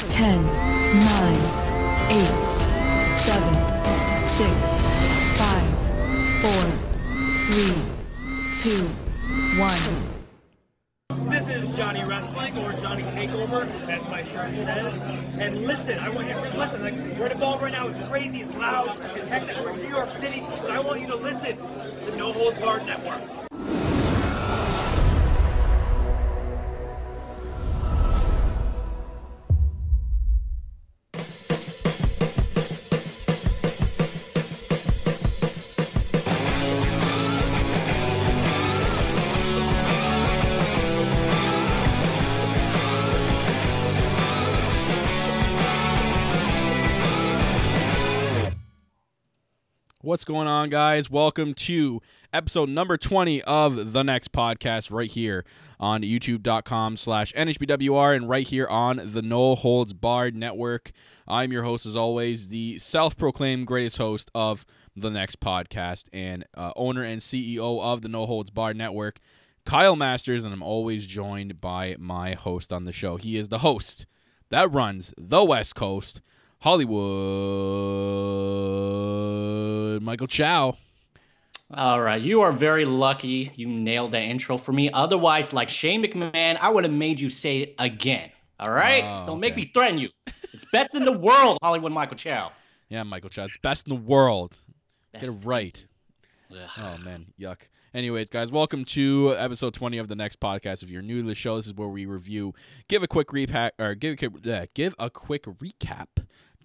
10, 9, 8, 7, 6, 5, 4, 3, 2, 1. This is Johnny Wrestling, or Johnny Takeover, as my shirt says. And listen, I want you to listen. Like, we're involved right now. It's crazy, it's loud, it's hectic. We're in New York City, but I want you to listen to the No Holds Barred Network. What's going on, guys? Welcome to episode number 20 of The Next podcast right here on youtube.com/NHBWR and right here on the No Holds Barred Network. I'm your host, as always, the self-proclaimed greatest host of The Next podcast and owner and CEO of the No Holds Barred Network, Kyle Masters, and I'm always joined by my host on the show. He is the host that runs the West Coast, Hollywood, Michael Chow. All right, you are very lucky you nailed that intro for me. Otherwise, like Shane McMahon, I would have made you say it again. All right? Don't make me threaten you. It's best in the world, Hollywood Michael Chow. Yeah, Michael Chow. It's best in the world. Best. Get it right. Ugh. Oh, man. Yuck. Anyways, guys, welcome to episode 20 of the Next podcast. If you're new to the show, this is where we review, give a quick recap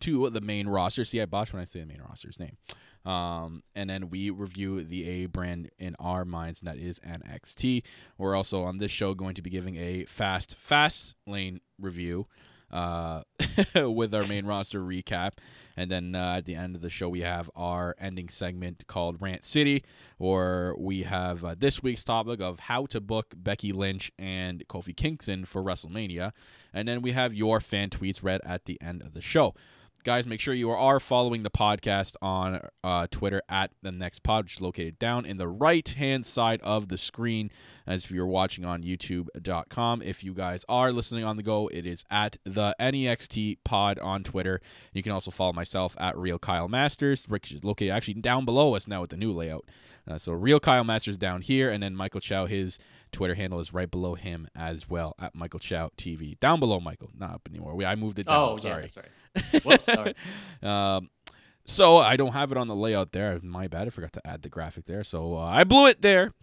to the main roster. See, I botched when I say the main roster's name. And then we review the A brand in our minds, and that is NXT. We're also on this show going to be giving a fast lane review with our main roster recap. And then at the end of the show, we have our ending segment called Rant City, where we have this week's topic of how to book Becky Lynch and Kofi Kingston for WrestleMania. And then we have your fan tweets read at the end of the show. Guys, make sure you are following the podcast on Twitter at TheNEXT, which is located down in the right-hand side of the screen as if you're watching on YouTube.com. If you guys are listening on the go, it is at the NEXT pod on Twitter. You can also follow myself at Real Kyle Masters, which is located actually down below us now with the new layout. So Real Kyle Masters down here, and then Michael Chow, his Twitter handle is right below him as well, at Michael Chow TV. Down below Michael, not up anymore. I moved it down. Oh, sorry. Yeah, sorry. Whoops, sorry. So I don't have it on the layout there. My bad. I forgot to add the graphic there. So I blew it there.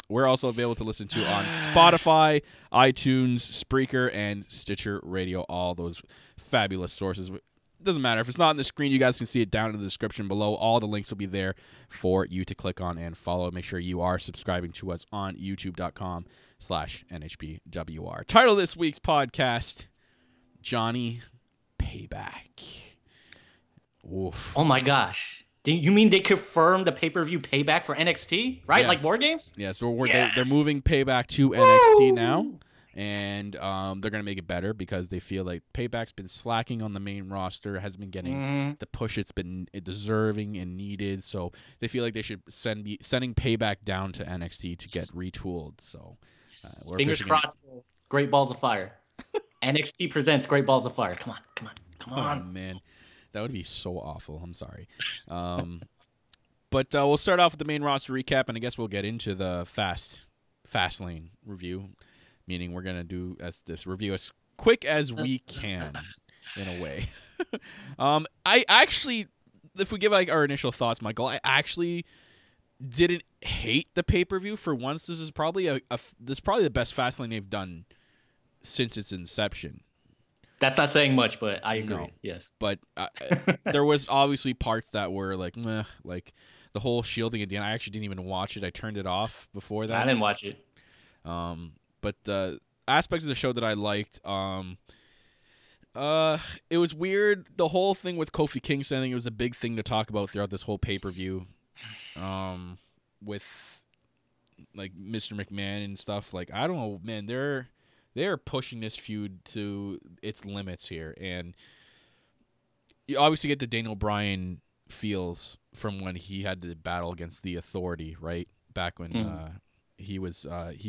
We're also available to listen to on Spotify, iTunes, Spreaker, and Stitcher Radio. All those fabulous sources. It doesn't matter. If it's not on the screen, you guys can see it down in the description below. All the links will be there for you to click on and follow. Make sure you are subscribing to us on youtube.com/NHBWR. Title of this week's podcast, Johnny Payback. Oof. Oh, my gosh. You mean they confirmed the pay-per-view Payback for NXT, right? Yes. Like War Games? Yeah, so they're moving Payback to NXT now. And they're going to make it better because they feel like Payback's been slacking on the main roster, hasn't been getting the push it's been deserving and needed. So they feel like they should sending Payback down to NXT to get retooled. So fingers crossed. Great Balls of Fire. NXT presents Great Balls of Fire. Come on. Oh, man. That would be so awful. I'm sorry. But we'll start off with the main roster recap, and I guess we'll get into the fast lane review. Meaning we're going to do this review as quick as we can, in a way. I actually, if we give like our initial thoughts, Michael, I actually didn't hate the pay-per-view for once. This is probably the best Fastlane they've done since its inception. That's not saying much, but I agree. No, yes. But there was obviously parts that were like, meh, like the whole shielding at the end. I actually didn't even watch it. I turned it off before that. I didn't watch it. But aspects of the show that I liked, it was weird. The whole thing with Kofi Kingston, I think it was a big thing to talk about throughout this whole pay-per-view. With like Mr. McMahon and stuff. Like, I don't know, man, they're pushing this feud to its limits here, and you obviously get the Daniel Bryan feels from when he had the battle against the Authority, right? Back when he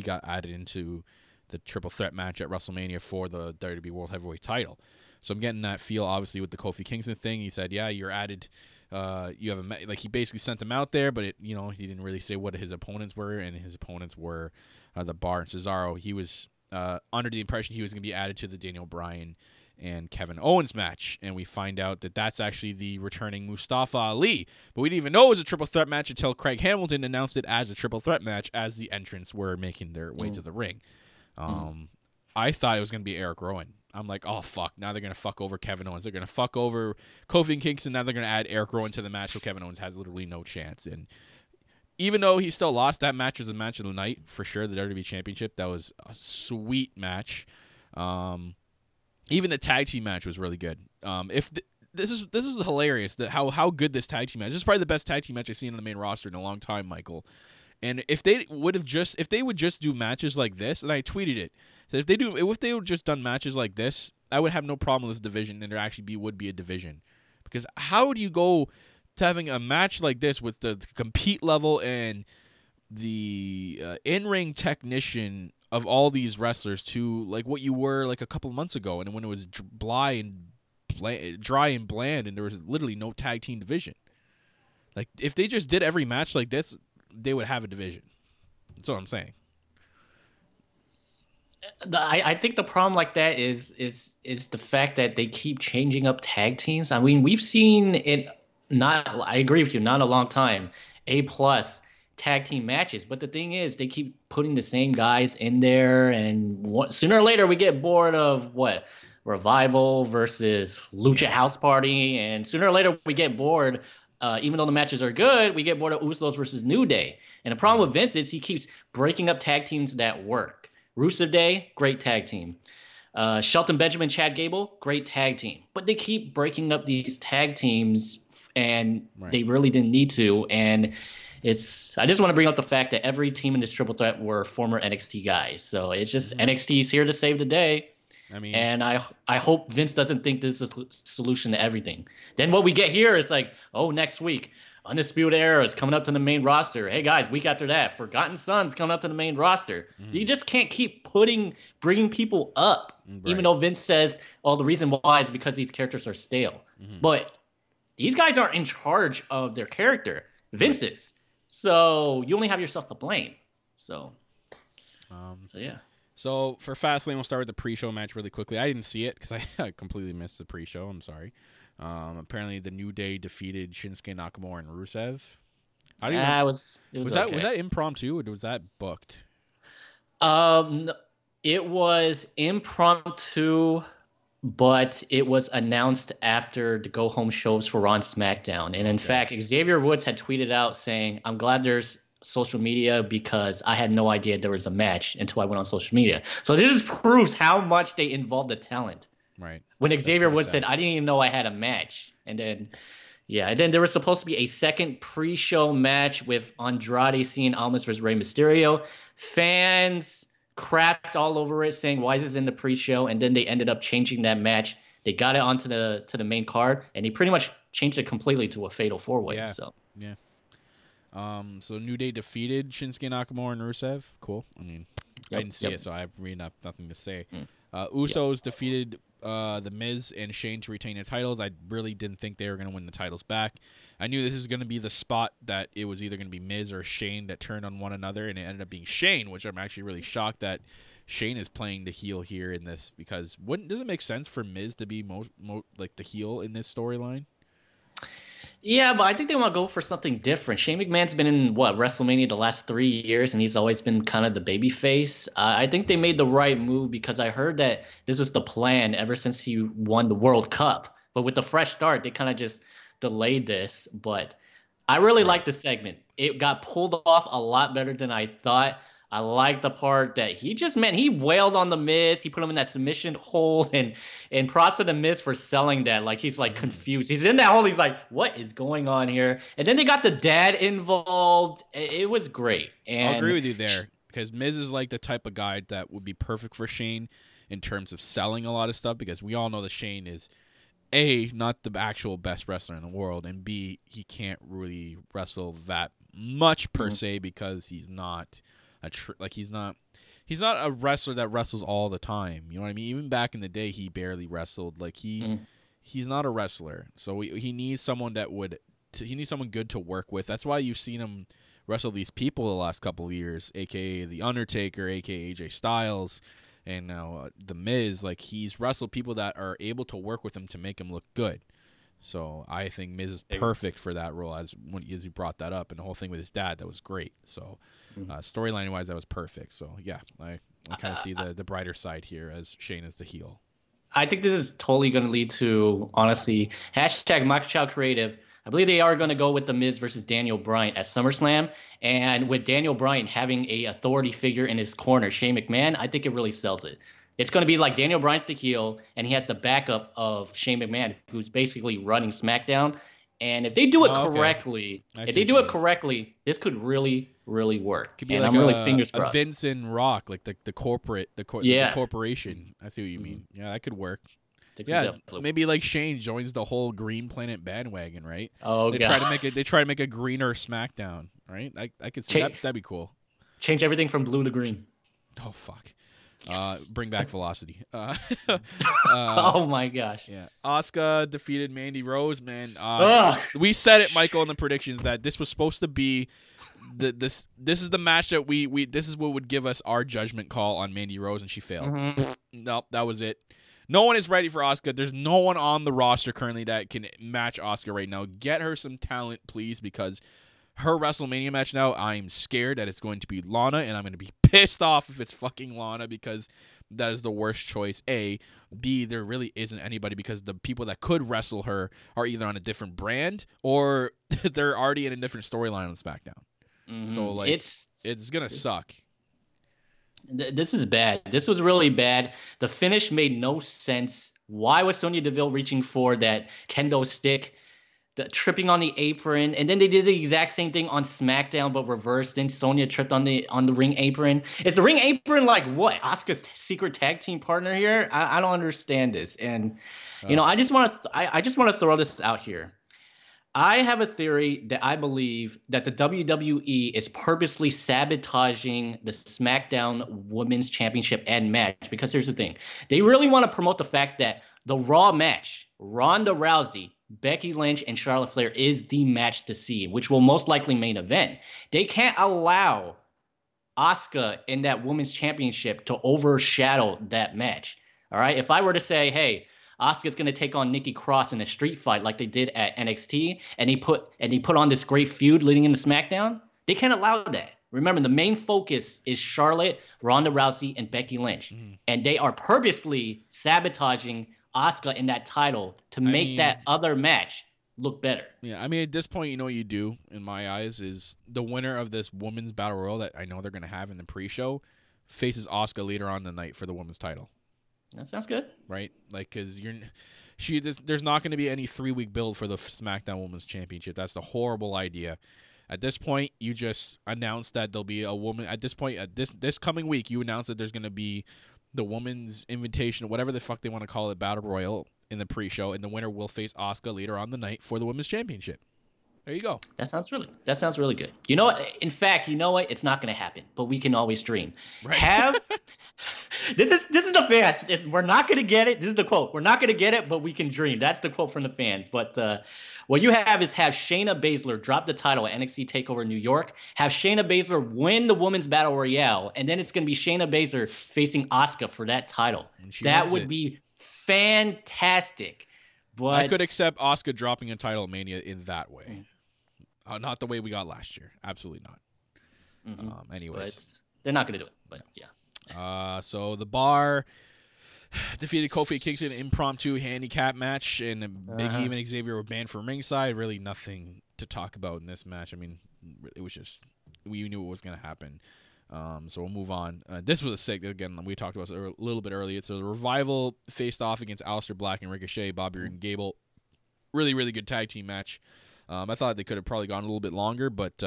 got added into the triple threat match at WrestleMania for the WWE World Heavyweight title. So I'm getting that feel, obviously, with the Kofi Kingston thing. He said, yeah, you're added. You have like, he basically sent them out there, but he didn't really say what his opponents were, and his opponents were the Bar and Cesaro. He was under the impression he was going to be added to the Daniel Bryan and Kevin Owens match, and we find out that that's actually the returning Mustafa Ali. But we didn't even know it was a triple threat match until Craig Hamilton announced it as a triple threat match as the entrants were making their way to the ring. I thought it was going to be Eric Rowan. I'm like, oh, fuck. Now they're going to fuck over Kevin Owens. They're going to fuck over Kofi and Kingston. Now they're going to add Eric Rowan to the match, so Kevin Owens has literally no chance. And even though he still lost, that match was the match of the night for sure, the WWE Championship. That was a sweet match. Even the tag team match was really good. This is hilarious, how good this tag team match. This is probably the best tag team match I've seen on the main roster in a long time, Michael. And if they would just do matches like this, and I tweeted it, so if they would just done matches like this, I would have no problem with this division, and there actually would be a division. Because how do you go to having a match like this with the compete level and the in-ring technician of all these wrestlers to like what you were like a couple of months ago, and when it was dry and bland, and there was literally no tag team division? Like, if they just did every match like this, they would have a division. That's what I'm saying. I think the problem like that is the fact that they keep changing up tag teams. I mean, we've seen it. I agree with you. Not a long time. A+ tag team matches, but the thing is, they keep putting the same guys in there, and sooner or later we get bored of what Revival versus Lucha House Party, and sooner or later we get bored. Even though the matches are good, we get bored of Usos versus New Day. And the problem with Vince is he keeps breaking up tag teams that work. Rusev Day, great tag team. Shelton Benjamin, Chad Gable, great tag team. But they keep breaking up these tag teams, and they really didn't need to. And I just want to bring up the fact that every team in this triple threat were former NXT guys. So it's just NXT's here to save the day. I mean, and I hope Vince doesn't think this is a solution to everything. Then what we get here is like, oh, next week, Undisputed Era is coming up to the main roster. Hey, guys, week after that, Forgotten Sons coming up to the main roster. You just can't keep bringing people up, even though Vince says, oh, the reason why is because these characters are stale. But these guys aren't in charge of their character. Vince is. So you only have yourself to blame. So yeah. So for Fastlane, we'll start with the pre-show match really quickly. I didn't see it because I completely missed the pre-show. I'm sorry. Apparently, the New Day defeated Shinsuke Nakamura and Rusev. Was that impromptu or was that booked? It was impromptu, but it was announced after the go-home shows for Raw and SmackDown. And in fact, Xavier Woods had tweeted out saying, "I'm glad there's social media because I had no idea there was a match until I went on social media." So this just proves how much they involved the talent. Right. When Xavier Woods said, "I didn't even know I had a match," and then there was supposed to be a second pre-show match with Andrade Cien Almas versus Rey Mysterio. Fans crapped all over it, saying, "Why is this in the pre-show?" And then they ended up changing that match. They got it onto the main card, and he pretty much changed it completely to a fatal four-way. Yeah. So New Day defeated Shinsuke Nakamura and Rusev. Cool. I mean, I didn't see it, so I have really nothing to say. Usos defeated The Miz and Shane to retain their titles. I really didn't think they were going to win the titles back. I knew this was going to be the spot that it was either going to be Miz or Shane that turned on one another, and it ended up being Shane, which I'm actually really shocked that Shane is playing the heel here in this, because does it make sense for Miz to be like the heel in this storyline? Yeah, but I think they want to go for something different. Shane McMahon's been in, WrestleMania the last 3 years, and he's always been kind of the baby face. I think they made the right move because I heard that this was the plan ever since he won the World Cup. But with the fresh start, they kind of just delayed this. But I really like the segment. It got pulled off a lot better than I thought. I like the part that he wailed on the Miz. He put him in that submission hold, and props to the Miz for selling that. Like, he's like confused. He's in that hole. He's like, what is going on here? And then they got the dad involved. It was great. And I'll agree with you there, because Miz is like the type of guy that would be perfect for Shane in terms of selling a lot of stuff, because we all know that Shane is A, not the actual best wrestler in the world, and B, he can't really wrestle that much per se, because he's not he's not a wrestler that wrestles all the time. You know what I mean? Even back in the day, he barely wrestled. Like he's not a wrestler. So he needs someone he needs someone good to work with. That's why you've seen him wrestle these people the last couple of years, aka The Undertaker, aka AJ Styles, and now The Miz. Like, he's wrestled people that are able to work with him to make him look good. So I think Miz is perfect for that role, as you brought that up, and the whole thing with his dad, that was great. So storyline wise, that was perfect. So yeah, I kind of see the brighter side here as Shane is the heel. I think this is totally going to lead to, honestly, hashtag Mike Chow Creative. I believe they are going to go with The Miz versus Daniel Bryan at SummerSlam. And with Daniel Bryan having a authority figure in his corner, Shane McMahon, I think it really sells it. It's going to be like Daniel Bryan's the heel, and he has the backup of Shane McMahon, who's basically running SmackDown. And if they do it correctly, this could really, really work. Could be and like I'm really fingers a crossed. Vince and Rock, like the corporation. I see what you mean. Yeah, that could work. Yeah, maybe like Shane joins the whole Green Planet bandwagon, right? Oh, they try to make a greener SmackDown, right? I could see that. That'd be cool. Change everything from blue to green. Oh fuck. Yes. Bring back Velocity. Oh my gosh. Yeah. Asuka defeated Mandy Rose, man. We said it, Michael, in the predictions that this was supposed to be this is the match that we this is what would give us our judgment call on Mandy Rose, and she failed. Nope, that was it. No one is ready for Asuka. There's no one on the roster currently that can match Asuka right now. Get her some talent, please, because her WrestleMania match now, I'm scared that it's going to be Lana, and I'm going to be pissed off if it's fucking Lana, because that is the worst choice, A. B, there really isn't anybody, because the people that could wrestle her are either on a different brand or they're already in a different storyline on SmackDown. So, like, it's going to suck. This is bad. This was really bad. The finish made no sense. Why was Sonya Deville reaching for that kendo stick? Tripping on the apron, and then they did the exact same thing on SmackDown, but reversed. Then Sonya tripped on the ring apron. Is the ring apron like what? Asuka's secret tag team partner here? I don't understand this. And I just want to throw this out here. I have a theory that I believe that the WWE is purposely sabotaging the SmackDown Women's Championship and match, because here's the thing. They really want to promote the fact that the Raw match, Ronda Rousey, Becky Lynch, and Charlotte Flair, is the match to see, which will most likely main event. They can't allow Asuka in that Women's Championship to overshadow that match. All right? If I were to say, hey, Asuka's going to take on Nikki Cross in a street fight like they did at NXT, and he put on this great feud leading into SmackDown, they can't allow that. Remember, the main focus is Charlotte, Ronda Rousey, and Becky Lynch. And they are purposely sabotaging Asuka in that title to make that other match look better. Yeah, I mean, at this point, you know what you do, in my eyes, is the winner of this women's battle royal that I know they're going to have in the pre-show faces Asuka later on in the night for the women's title. That sounds good. Right? Like, because there's not going to be any 3-week build for the SmackDown Women's Championship. That's the horrible idea. At this point, you just announced that there'll be a woman. At this point, this coming week, you announced that there's going to be the women's invitation, whatever the fuck they want to call it, battle royal in the pre-show, and the winner will face Asuka later on the night for the women's championship. There you go. That sounds really good. You know what? In fact, you know what? It's not going to happen, but we can always dream. Right. This is the fans. We're not going to get it. This is the quote. We're not going to get it, but we can dream. That's the quote from the fans. But what you have Shayna Baszler drop the title at NXT TakeOver New York, have Shayna Baszler win the Women's Battle Royale, and then it's going to be Shayna Baszler facing Asuka for that title. That would be fantastic. But I could accept Asuka dropping a title at Mania in that way. Not the way we got last year. Absolutely not. Anyways. But they're not going to do it, but yeah. So the Bar defeated Kofi Kingston in an impromptu handicap match, and Big E and Xavier were banned from ringside. Really nothing to talk about in this match. I mean, it was just, we knew what was going to happen. So we'll move on. This was a sick, again, we talked about it a little bit earlier. So the Revival faced off against Aleister Black and Ricochet, Bobby Roode and Gable. Really, really good tag team match. I thought they could have probably gone a little bit longer, but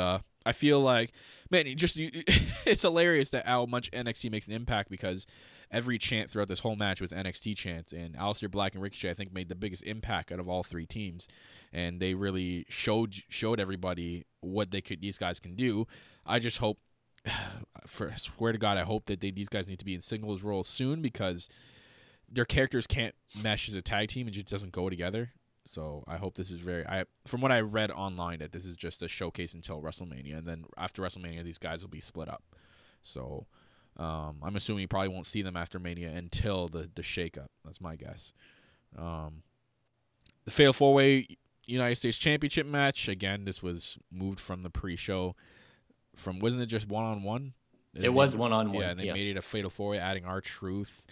I feel like, man, it's hilarious that how much NXT makes an impact, because every chant throughout this whole match was NXT chants, and Aleister Black and Ricochet, I think, made the biggest impact out of all three teams, and they really showed everybody what these guys can do. I just hope for swear to God, I hope that these guys need to be in singles roles soon because their characters can't mesh as a tag team. It just doesn't go together. So I hope this is from what I read online, that this is just a showcase until WrestleMania, and then after WrestleMania, these guys will be split up. So I'm assuming you probably won't see them after Mania until the shakeup. That's my guess. The Fatal 4-Way United States Championship match. Again, this was moved from the pre-show. Wasn't it just one-on-one? It was one-on-one. Yeah, and they made it a Fatal 4-Way, adding R-Truth.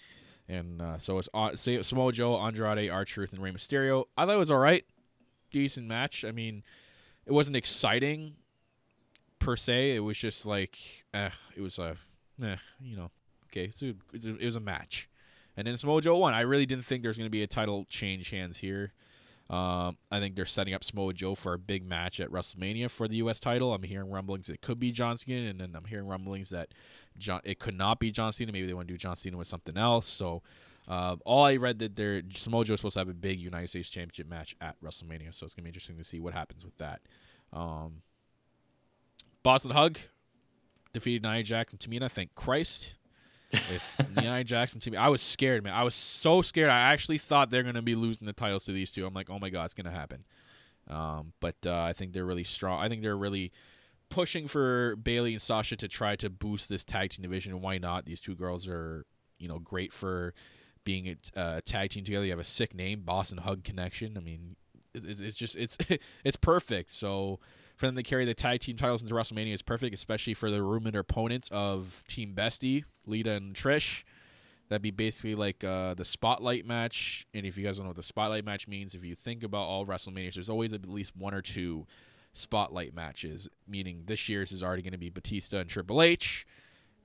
And so it's Samoa Joe, Andrade, R-Truth, and Rey Mysterio. I thought it was all right. Decent match. I mean, it wasn't exciting per se. It was just like, it was okay. So it was a match. And then Samoa Joe won. I really didn't think there was going to be a title change hands here. I think they're setting up Samoa Joe for a big match at WrestleMania for the U.S. title. I'm hearing rumblings that it could be John Cena, and then I'm hearing rumblings that it could not be John Cena. Maybe they want to do John Cena with something else. So all I read that Samoa Joe is supposed to have a big United States Championship match at WrestleMania, so it's going to be interesting to see what happens with that. Boston Hug defeated Nia Jax and Tamina. Thank Christ. If Nia Jax and Tamina, I was scared, man. I was so scared. I actually thought they're going to be losing the titles to these two. I'm like, oh my God, it's going to happen. But I think they're really strong. I think they're really pushing for Bayley and Sasha to try to boost this tag team division. Why not? These two girls are, great for being a tag team together. You have a sick name, Boston Hug Connection. I mean, it's just it's perfect. So for them to carry the tag team titles into WrestleMania is perfect, especially for the rumored opponents of Team Bestie, Lita and Trish. That'd be basically like the Spotlight match. And if you guys don't know what the Spotlight match means, if you think about all WrestleManias, there's always at least one or two Spotlight matches, meaning this year's is already going to be Batista and Triple H.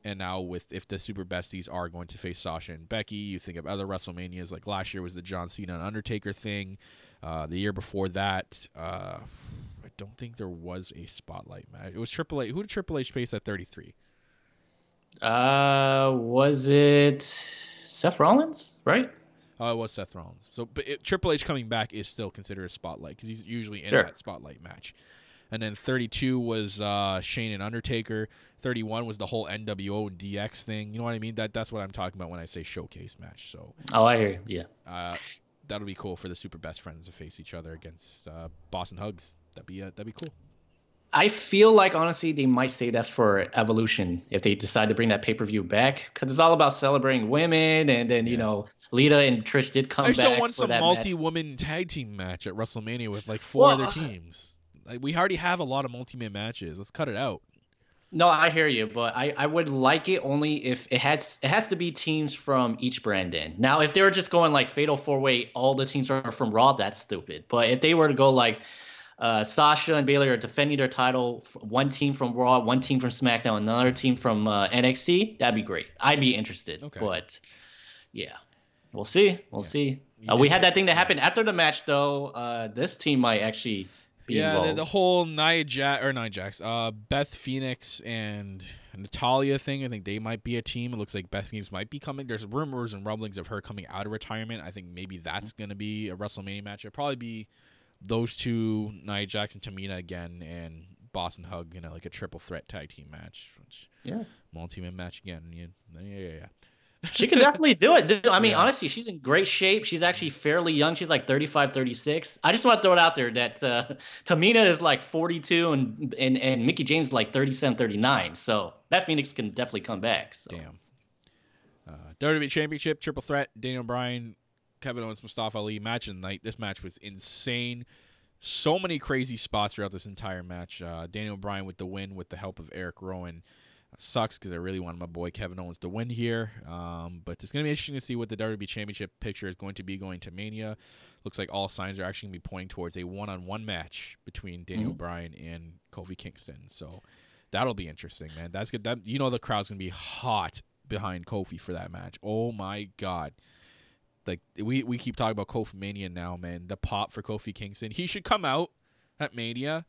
And now if the Super Besties are going to face Sasha and Becky, you think of other WrestleManias, like last year was the John Cena and Undertaker thing. The year before that, I don't think there was a Spotlight match. It was Triple H. Who did Triple H face at 33? Was it Seth Rollins, right? Oh, it was Seth Rollins. So, but Triple H coming back is still considered a Spotlight because he's usually in that Spotlight match. And then 32 was Shane and Undertaker. 31 was the whole NWO and DX thing. You know what I mean? That's what I'm talking about when I say showcase match. So. Oh, I hear you. Yeah. That'll be cool for the Super Best Friends to face each other against Boston Hugs. That'd be cool. I feel like, honestly, they might save that for Evolution if they decide to bring that pay-per-view back, because it's all about celebrating women, and then, Lita and Trish did come back. I still want for some that multi-woman tag team match at WrestleMania with like four other teams. Like, we already have a lot of multi-man matches. Let's cut it out. No, I hear you, but I would like it only if it has to be teams from each brand in. Now, if they were just going like Fatal 4-Way, all the teams are from Raw, that's stupid. But if they were to go like Sasha and Bayley are defending their title, one team from Raw, one team from SmackDown, another team from NXT, that'd be great. I'd be interested. Okay. But yeah, we'll see. We'll see. We had that thing that happened after the match, though. This team might actually be involved. The whole Beth Phoenix and Natalya thing. I think they might be a team. It looks like Beth Phoenix might be coming. There's rumors and rumblings of her coming out of retirement. I think maybe that's going to be a WrestleMania match. It'll probably be those two, Nia Jax and Tamina again, and Boston Hug, like a triple threat tag team match. Multi-man match again. Yeah. She can definitely do it. I mean, honestly, she's in great shape. She's actually fairly young. She's like 35, 36. I just want to throw it out there that Tamina is like 42 and Mickie James is like 37, 39. So Beth Phoenix can definitely come back. So. Damn. WWE Championship, triple threat, Daniel Bryan, Kevin Owens, Mustafa Ali, match of the night. This match was insane. So many crazy spots throughout this entire match. Daniel Bryan with the win with the help of Eric Rowan. Sucks because I really wanted my boy Kevin Owens to win here. But it's going to be interesting to see what the WWE Championship picture is going to be going to Mania. Looks like all signs are actually going to be pointing towards a one-on-one match between Daniel Bryan and Kofi Kingston. So that'll be interesting, man. That's good. The crowd's going to be hot behind Kofi for that match. Oh, my God. Like, we keep talking about Kofi Mania now, man. The pop for Kofi Kingston. He should come out at Mania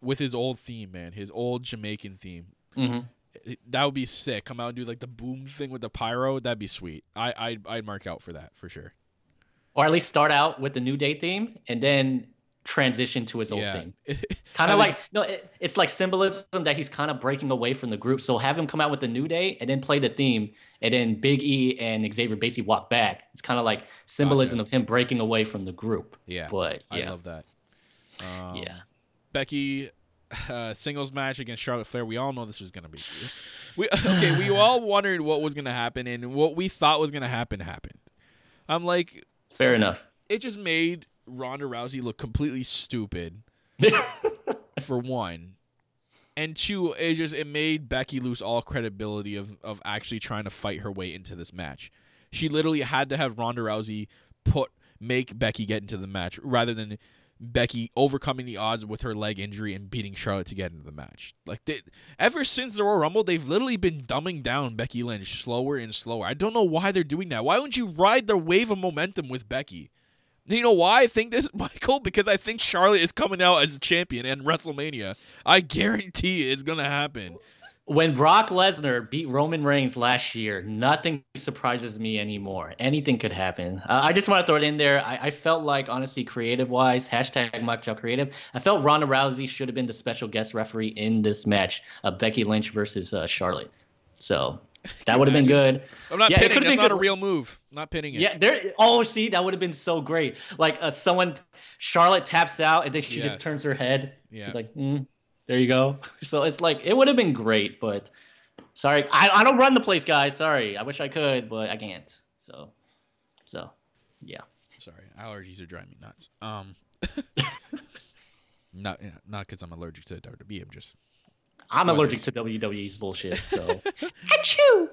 with his old theme, man. His old Jamaican theme. That would be sick. Come out and do like the boom thing with the pyro. That'd be sweet. I'd mark out for that for sure. Or at least start out with the New Day theme and then transition to his old Yeah. thing. Kind of like it's like symbolism that he's kind of breaking away from the group. So have him come out with the New Day and then play the theme, and then Big E and Xavier basically walk back. It's kind of like symbolism of him breaking away from the group. Yeah, but I love that. Yeah. Becky singles match against Charlotte Flair. We all know this was gonna be. We all wondered what was gonna happen, and what we thought was gonna happen happened. I'm like, fair enough. It just made Ronda Rousey look completely stupid. For one, and two, it made Becky lose all credibility of actually trying to fight her way into this match. She literally had to have Ronda Rousey make Becky get into the match rather than Becky overcoming the odds with her leg injury and beating Charlotte to get into the match. Like ever since the Royal Rumble, they've literally been dumbing down Becky Lynch slower and slower. I don't know why they're doing that. Why wouldn't you ride the wave of momentum with Becky? You know why I think this, Michael? Because I think Charlotte is coming out as a champion in WrestleMania. I guarantee it's going to happen. When Brock Lesnar beat Roman Reigns last year, nothing surprises me anymore. Anything could happen. I just want to throw it in there. I felt like, honestly, creative-wise, #MikeChowCreative, I felt Ronda Rousey should have been the special guest referee in this match of Becky Lynch versus Charlotte. So that would have been good. I'm not pitting. That's not a real move. I'm not pitting it. Yeah, see, that would have been so great. Like Charlotte taps out and then she just turns her head. Yeah. She's like, there you go. So it's like, it would have been great, but sorry. I don't run the place, guys. Sorry. I wish I could, but I can't. So yeah. Sorry. Allergies are driving me nuts. Not because I'm allergic to WWE. I'm allergic to WWE's bullshit, so. Achoo!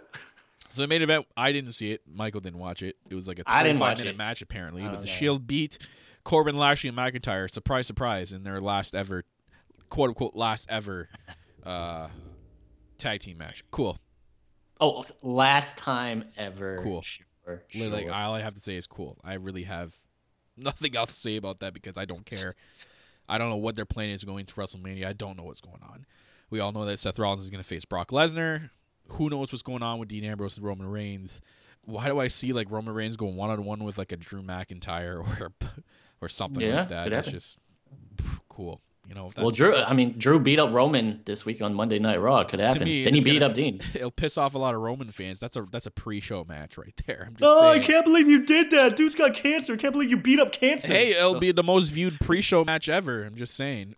So the main event, I didn't see it. Michael didn't watch it. It was like a 25-minute match, apparently. But the Shield beat Corbin, Lashley, and McIntyre. Surprise, surprise, in their last ever, quote-unquote, tag team match. Cool. Oh, last time ever. Cool. Sure. Like, all I have to say is cool. I really have nothing else to say about that because I don't care. I don't know what their plan is going to WrestleMania. I don't know what's going on. We all know that Seth Rollins is going to face Brock Lesnar. Who knows what's going on with Dean Ambrose and Roman Reigns? Why do I see like Roman Reigns going one-on-one with like a Drew McIntyre or something like that? That's just cool. You know. Well, Drew beat up Roman this week on Monday Night Raw. Could happen. Then he beat up Dean. It'll piss off a lot of Roman fans. That's a pre-show match right there. I'm just saying. I can't believe you did that. Dude's got cancer. Can't believe you beat up cancer. Hey, it'll be the most viewed pre-show match ever. I'm just saying.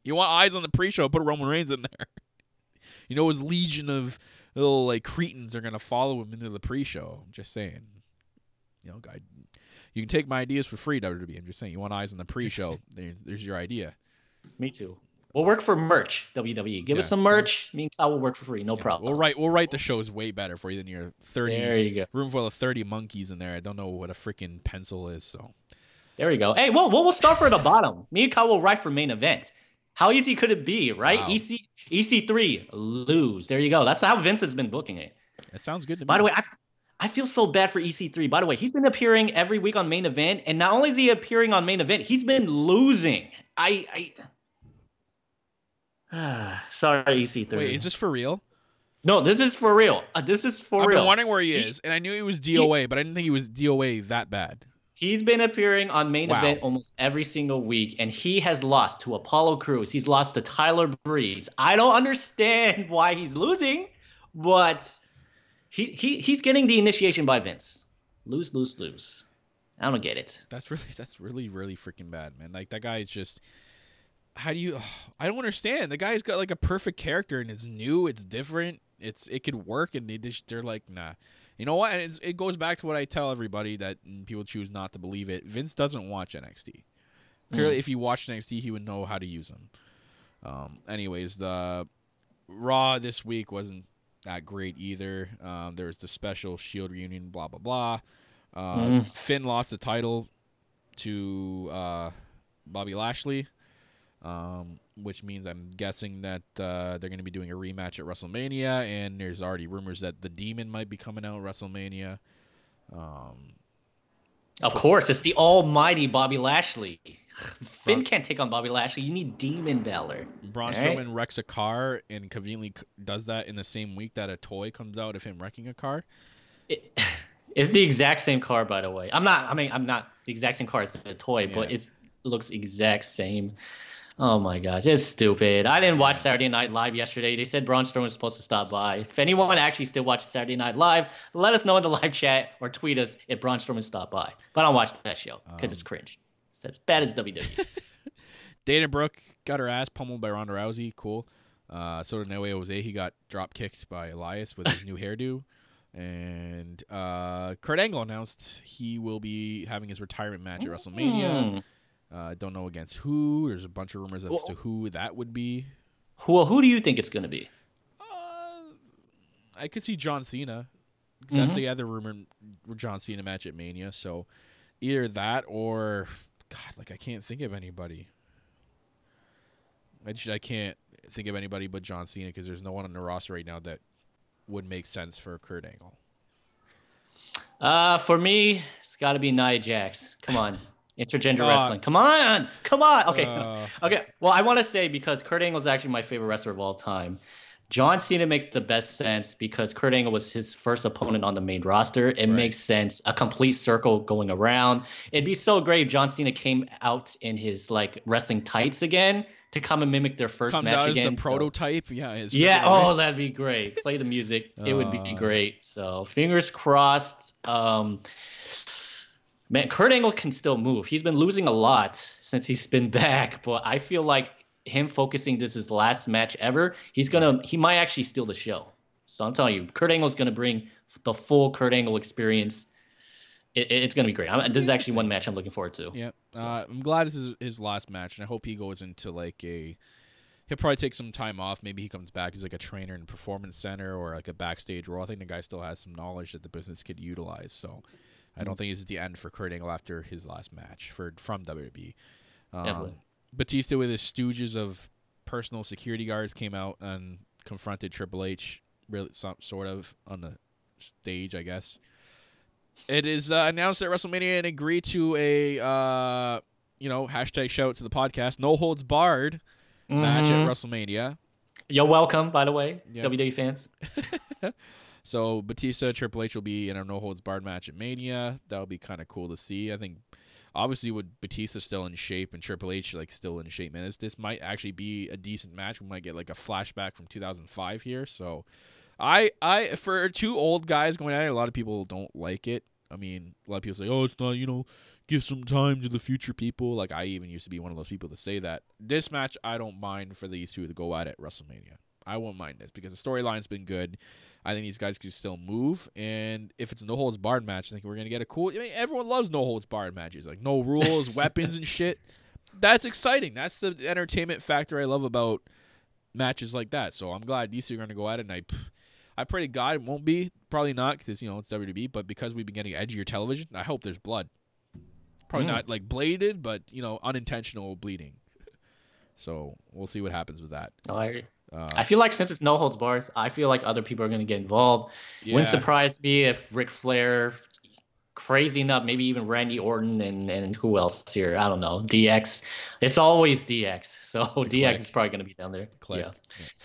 You want eyes on the pre-show? Put Roman Reigns in there. You know his legion of little like cretins are gonna follow him into the pre-show. I'm just saying. You know, guy, you can take my ideas for free, WWE. I'm just saying. You want eyes on the pre-show? There's your idea. Me too. We'll work for merch, WWE. Give us some merch. Me and Kyle will work for free. No problem. We'll write the shows way better for you than your 30. There you go. Room full of 30 monkeys in there. I don't know what a freaking pencil is. So. There you go. Hey, we'll start for the bottom. Me and Kyle will write for main event. How easy could it be, right? Wow. EC3, lose. There you go. That's how Vince has been booking it. That sounds good to me. By the way, I feel so bad for EC3. By the way, he's been appearing every week on main event, and not only is he appearing on main event, he's been losing. Sorry, EC3. Wait, is this for real? No, this is for real. I've been wondering where he is, and I knew he was DOA, but I didn't think he was DOA that bad. He's been appearing on main event almost every single week, and he has lost to Apollo Crews. He's lost to Tyler Breeze. I don't understand why he's losing, but he's getting the initiation by Vince. Lose, lose, lose. I don't get it. That's really, really freaking bad, man. Like, that guy is just... How do you... I don't understand. The guy's got, like, a perfect character, and it's new, it's different, it could work, and they're like, nah. You know what? And it goes back to what I tell everybody that people choose not to believe it. Vince doesn't watch NXT. Clearly, if he watched NXT, he would know how to use them. Anyways, the Raw this week wasn't that great either. There was the special Shield reunion, blah, blah, blah. Finn lost the title to Bobby Lashley, which means I'm guessing that they're going to be doing a rematch at WrestleMania, and there's already rumors that the Demon might be coming out at WrestleMania. Of course, it's the almighty Bobby Lashley. Finn can't take on Bobby Lashley. You need Demon Balor. Braun Strowman wrecks a car and conveniently does that in the same week that a toy comes out of him wrecking a car. It's the exact same car, by the way. I'm not the exact same car as the toy, but it's looks exact same. Oh my gosh, it's stupid. I didn't watch Saturday Night Live yesterday. They said Braun Strowman was supposed to stop by. If anyone actually still watches Saturday Night Live, let us know in the live chat or tweet us if Braun Strowman stopped by. But I don't watch that show because it's cringe. It's as bad as WWE. Dana Brooke got her ass pummeled by Ronda Rousey. Cool. So did Naoya Jose. He got drop kicked by Elias with his new hairdo. And Kurt Angle announced he will be having his retirement match at WrestleMania. Don't know against who. There's a bunch of rumors as to who that would be. Who do you think it's going to be? I could see John Cena. That's the other rumored John Cena match at Mania. So either that or, God, like I can't think of anybody. I can't think of anybody but John Cena because there's no one on the roster right now that would make sense for Kurt Angle. For me, it's got to be Nia Jax. Come on. Intergender wrestling. Come on. Okay. Okay. Well, I want to say because Kurt Angle is actually my favorite wrestler of all time. John Cena makes the best sense because Kurt Angle was his first opponent on the main roster. It makes sense. A complete circle going around. It'd be so great if John Cena came out in his like wrestling tights again to come and mimic their first match out again. As the prototype. Yeah. Oh, that'd be great. Play the music. It would be great. So fingers crossed. Man, Kurt Angle can still move. He's been losing a lot since he's been back, but I feel like him focusing this is the last match ever, he might actually steal the show. So I'm telling you, Kurt Angle's gonna bring the full Kurt Angle experience. It's gonna be great. This is actually one match I'm looking forward to. Yeah, so. I'm glad this is his last match, and I hope he goes into like he'll probably take some time off. Maybe he comes back as like a trainer in a performance center or like a backstage role. I think the guy still has some knowledge that the business could utilize. So I don't think it's the end for Kurt Angle after his last match from WWE. Batista with his stooges of personal security guards came out and confronted Triple H, really sort of on the stage, I guess. It is announced at WrestleMania and agreed to a hashtag shout out to the podcast no holds barred match at WrestleMania. You're welcome, by the way, WWE fans. So Batista, Triple H will be in a no-holds-barred match at Mania. That'll be kind of cool to see. I think, obviously, with Batista still in shape and Triple H like still in shape, man, this might actually be a decent match. We might get like a flashback from 2005 here. So, I for two old guys going at it, a lot of people don't like it. I mean, a lot of people say, "Oh, it's not, give some time to the future people." Like I even used to be one of those people to say that. This match, I don't mind for these two to go at it at WrestleMania. I won't mind this because the storyline's been good. I think these guys can still move, and if it's a no-holds-barred match, I think we're going to get a cool... I mean, everyone loves no-holds-barred matches. Like, no rules, weapons, and shit. That's exciting. That's the entertainment factor I love about matches like that. So I'm glad these two are going to go at it, and I pray to God it won't be. Probably not, because, it's WWE, but because we've been getting edgier television, I hope there's blood. Probably not, like, bladed, but, unintentional bleeding. So we'll see what happens with that. I feel like since it's no holds barred, I feel like other people are going to get involved. Wouldn't surprise me if Ric Flair, crazy enough, maybe even Randy Orton and who else here? I don't know. DX. It's always DX. So DX is probably going to be down there. Yeah.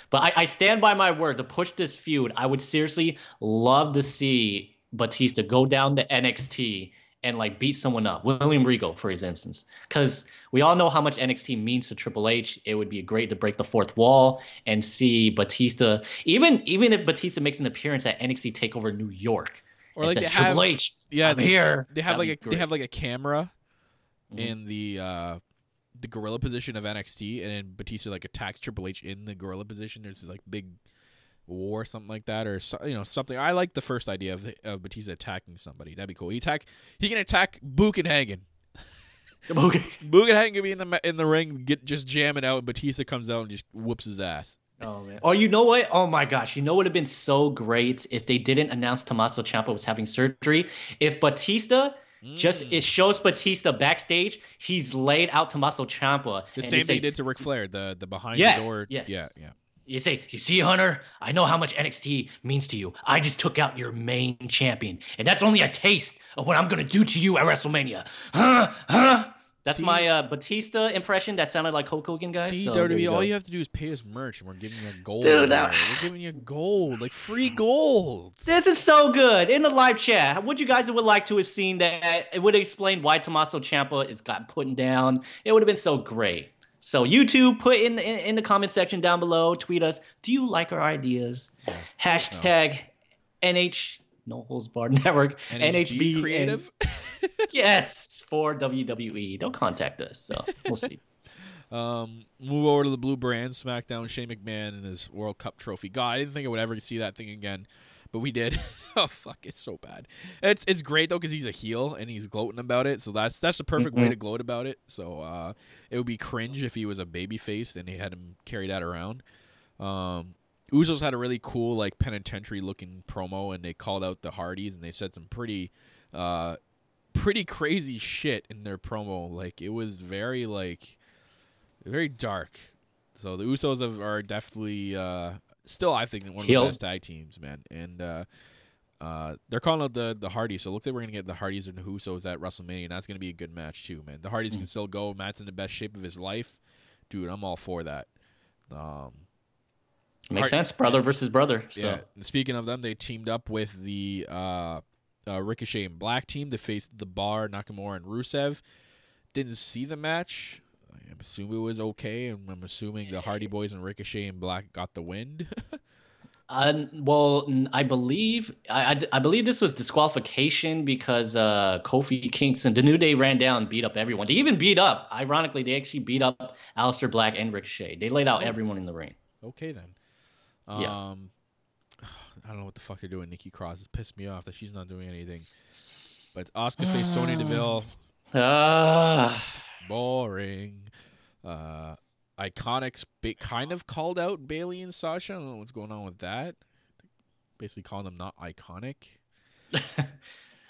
But I stand by my word. To push this feud, I would seriously love to see Batista go down to NXT and like beat someone up. William Regal, for his instance. Because we all know how much NXT means to Triple H. It would be great to break the fourth wall and see Batista, even if Batista makes an appearance at NXT TakeOver New York. Or like says, Triple H, I'm here. They have like a camera in the gorilla position of NXT, and then Batista like attacks Triple H in the gorilla position. There's this like big war, something like that, or something. I like the first idea of Batista attacking somebody. That'd be cool. He can attack Buchenhagen. Buchenhagen can be in the ring, just jamming out, and Batista comes out and just whoops his ass. Oh man! Oh, you know what? Oh my gosh! You know what would have been so great if they didn't announce Tommaso Ciampa was having surgery. If Batista it shows Batista backstage, he's laid out Tommaso Ciampa. The same thing he did to Ric Flair, the behind the door. Yes. Yeah. You say, you see, Hunter, I know how much NXT means to you. I just took out your main champion, and that's only a taste of what I'm going to do to you at WrestleMania. Huh? That's See, my Batista impression that sounded like Hulk Hogan, guys. see, So there WWE, you all go. you have to do is pay us merch, and we're giving you gold. Dude, Here. We're giving you gold, like free gold. this is so good. In the live chat, what you guys would like to have seen that it would explain why Tommaso Ciampa is got put down. It would have been so great. So YouTube, put in the comment section down below, tweet us. Do you like our ideas? Yeah, Hashtag NH No Holds Barred Network NHB creative. Yes, for WWE. Don't contact us. So we'll see. Move over to the blue brand, SmackDown, Shane McMahon and his World Cup trophy. God, I didn't think I would ever see that thing again, but we did. Oh fuck, it's so bad. It's great though because he's a heel and he's gloating about it. So that's the perfect way to gloat about it. So it would be cringe if he was a babyface and he had him carry that around. Usos had a really cool like penitentiary looking promo and they called out the Hardys and they said some pretty crazy shit in their promo. Like it was very dark. So the Usos are definitely still, I think, one of the best tag teams, man. And they're calling out the Hardys. So it looks like we're going to get the Hardys and the Usos at WrestleMania, and that's going to be a good match, too, man. The Hardys can still go. Matt's in the best shape of his life. Dude, I'm all for that. Makes sense. Brother versus brother. So. Yeah. And speaking of them, they teamed up with the Ricochet and Black team to face the Bar, Nakamura, and Rusev. Didn't see the match. I assume it was okay, and I'm assuming the Hardy Boys and Ricochet and Black got the win. Well, I believe this was disqualification because Kofi, Kingston, the New Day ran down and beat up everyone. They even beat up, ironically, they actually beat up Aleister Black and Ricochet. They laid out everyone in the ring. Okay, then. Yeah. I don't know what the fuck they're doing. Nikki Cross has pissed me off that she's not doing anything. But Asuka faced Sonya Deville. Boring. Iconics kind of called out Bayley and Sasha. I don't know what's going on with that. Basically calling them not iconic.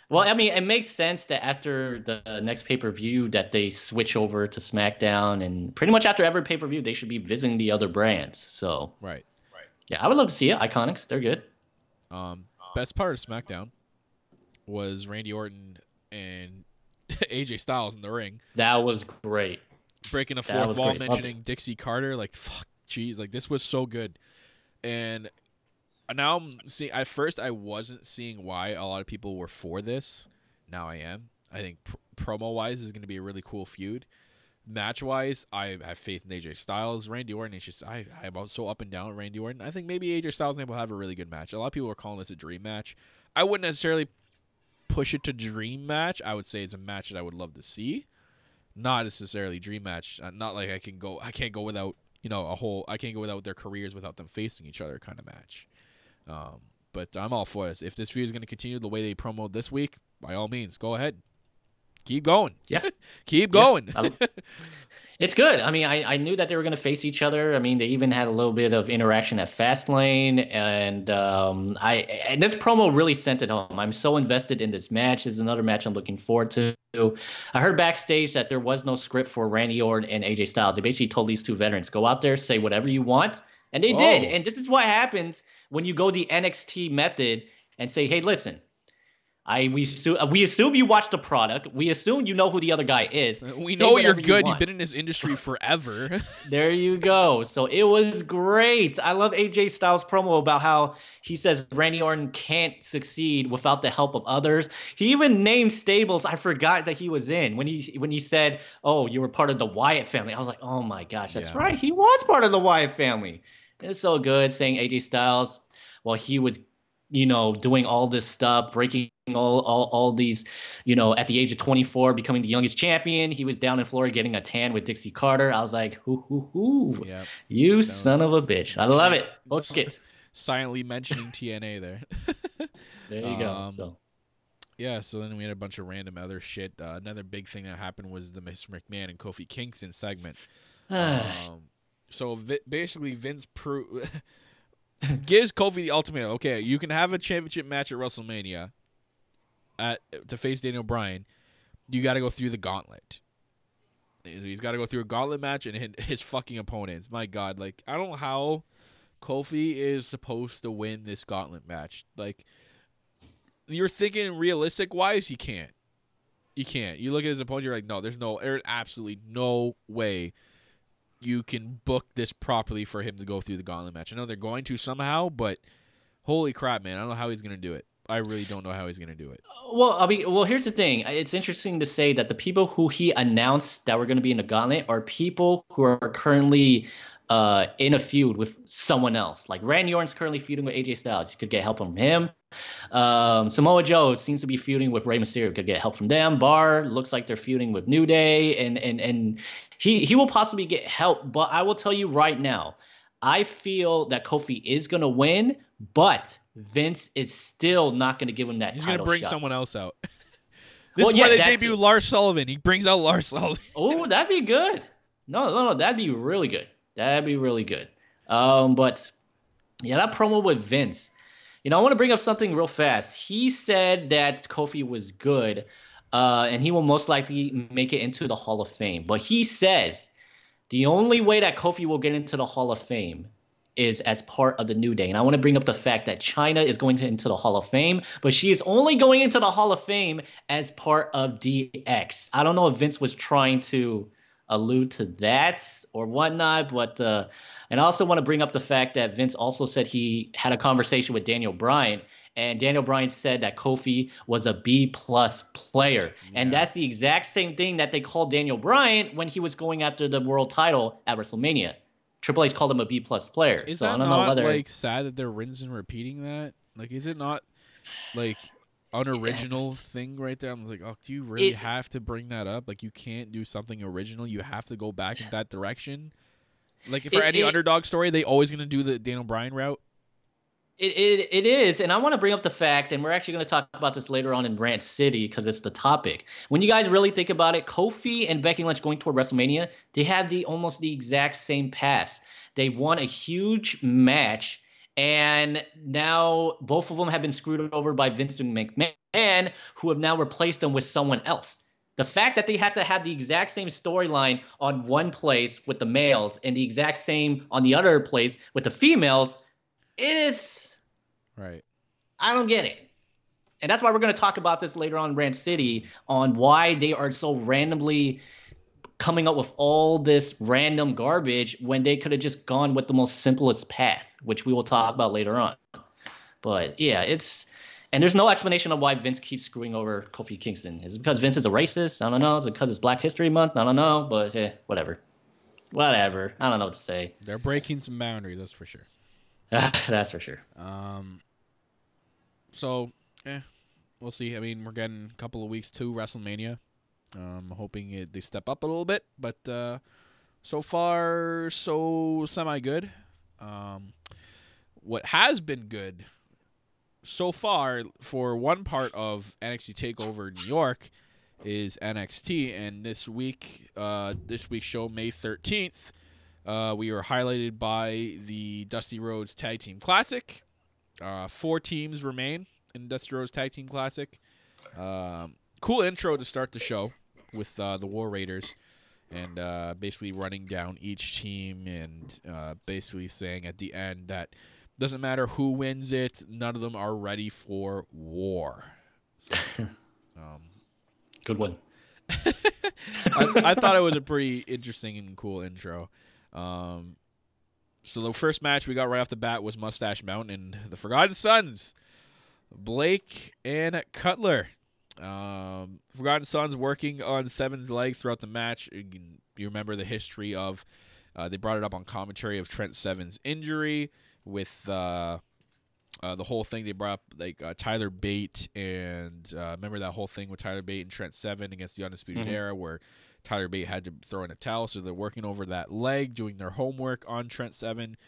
Well, I mean, it makes sense that after the next pay-per-view that they switch over to SmackDown, and pretty much after every pay-per-view they should be visiting the other brands. So Right. Yeah, I would love to see it. Iconics, they're good. Best part of SmackDown was Randy Orton and AJ Styles in the ring. That was great. Breaking a fourth wall, mentioning Dixie Carter. Like, fuck, jeez. Like, this was so good. And now I'm seeing, at first I wasn't seeing why a lot of people were for this. Now I am. I think promo-wise is going to be a really cool feud. Match-wise, I have faith in AJ Styles. Randy Orton, it's just, I'm so up and down with Randy Orton. I think maybe AJ Styles will have a really good match. A lot of people are calling this a dream match. I wouldn't necessarily push it to dream match. I would say it's a match that I would love to see. Not necessarily dream match. Not like I can't go without, I can't go without their careers without them facing each other kind of match. But I'm all for this. If this feud is going to continue the way they promoted this week, by all means, go ahead. Keep going. Yeah. Keep going. It's good. I mean, I knew that they were going to face each other. I mean, they even had a little bit of interaction at Fastlane, and this promo really sent it home. I'm so invested in this match. It's another match I'm looking forward to. I heard backstage that there was no script for Randy Orton and AJ Styles. They basically told these two veterans, go out there, say whatever you want, and they did. And this is what happens when you go the NXT method and say, hey, listen, we assume you watch the product. We assume you know who the other guy is. We know you're good. You've been in this industry forever. There you go. So it was great. I love AJ Styles' promo about how he says Randy Orton can't succeed without the help of others. He even named stables I forgot that he was in when he said, "Oh, you were part of the Wyatt family." I was like, "Oh my gosh, that's right. He was part of the Wyatt family." It's so good saying AJ Styles while he was doing all this stuff, breaking all these, at the age of 24, becoming the youngest champion. He was down in Florida getting a tan with Dixie Carter. I was like, hoo. Yep. You son of a bitch. I love it. Book it. Silently mentioning TNA there. There you go. So then we had a bunch of random other shit. Another big thing that happened was the Mr. McMahon and Kofi Kingston segment. So basically Vince gives Kofi the ultimatum. Okay, you can have a championship match at WrestleMania to face Daniel Bryan. You got to go through the gauntlet. He's got to go through a gauntlet match and hit his fucking opponents. My God, like, I don't know how Kofi is supposed to win this gauntlet match. Like, you're thinking realistic-wise, he can't. You can't. You look at his opponent, you're like, no, there's absolutely no way you can book this properly for him to go through the gauntlet match. I know they're going to somehow, but holy crap, man. I don't know how he's going to do it. I really don't know how he's going to do it. Well, here's the thing. It's interesting to say that the people who he announced that were going to be in the gauntlet are people who are currently in a feud with someone else. Like Randy Orton's currently feuding with AJ Styles. You could get help from him. Samoa Joe seems to be feuding with Rey Mysterio. Could get help from them. Bar looks like they're feuding with New Day, and he will possibly get help. But I will tell you right now, I feel that Kofi is going to win, but Vince is still not going to give him that He's title going to bring shot. someone else out. This is why they debut Lars Sullivan. He brings out Lars Sullivan. Oh, that'd be good. No, that'd be really good. That'd be really good. But yeah, that promo with Vince. I want to bring up something real fast. He said that Kofi was good, and he will most likely make it into the Hall of Fame. But he says the only way that Kofi will get into the Hall of Fame is as part of the New Day. And I want to bring up the fact that Chyna is going into the Hall of Fame, but she is only going into the Hall of Fame as part of DX. I don't know if Vince was trying to allude to that or whatnot, but and I also want to bring up the fact that Vince also said he had a conversation with Daniel Bryan, and Daniel Bryan said that Kofi was a B+ player. Yeah. And that's the exact same thing that they called Daniel Bryan when he was going after the world title at WrestleMania. Triple H called him a B+ player. Is so that I don't not know whether... like sad that they're rinsing and repeating that? Like, is it not like unoriginal thing right there? I'm like, oh, do you really have to bring that up? Like, you can't do something original. You have to go back in that direction. Like, for any underdog story, they always going to do the Daniel Bryan route. It is, and I want to bring up the fact, and we're actually going to talk about this later on in Rant City because it's the topic. When you guys really think about it, Kofi and Becky Lynch going toward WrestleMania, they have almost the exact same paths. They won a huge match, and now both of them have been screwed over by Vince McMahon, who have now replaced them with someone else. The fact that they had to have the exact same storyline on one place with the males and the exact same on the other place with the females, it is... Right. I don't get it. And that's why we're going to talk about this later on in Rant City on why they are so randomly coming up with all this random garbage when they could have just gone with the most simplest path, which we will talk about later on. But yeah, and there's no explanation of why Vince keeps screwing over Kofi Kingston. Is it because Vince is a racist? I don't know. Is it because it's Black History Month? I don't know. But whatever. Whatever. I don't know what to say. They're breaking some boundaries, that's for sure. That's for sure. So, we'll see. I mean, we're getting a couple of weeks to WrestleMania. Hoping they step up a little bit, but so far, so semi-good. What has been good so far for one part of NXT TakeOver New York is NXT, and this week's show, May 13th, we were highlighted by the Dusty Rhodes Tag Team Classic. 4 teams remain in Dusty Rhodes Tag Team Classic. Cool intro to start the show with the War Raiders and basically running down each team and basically saying at the end that doesn't matter who wins it, none of them are ready for war. So, good one. I thought it was a pretty interesting and cool intro. So the first match we got right off the bat was Mustache Mountain and the Forgotten Sons, Blake and Cutler. Forgotten Sons working on Seven's leg throughout the match. You remember the history of, they brought it up on commentary of Trent Seven's injury with the whole thing. They brought up like Tyler Bate and remember that whole thing with Tyler Bate and Trent Seven against the Undisputed Era where Tyler Bate had to throw in a towel, so they're working over that leg, doing their homework on Trent Seven.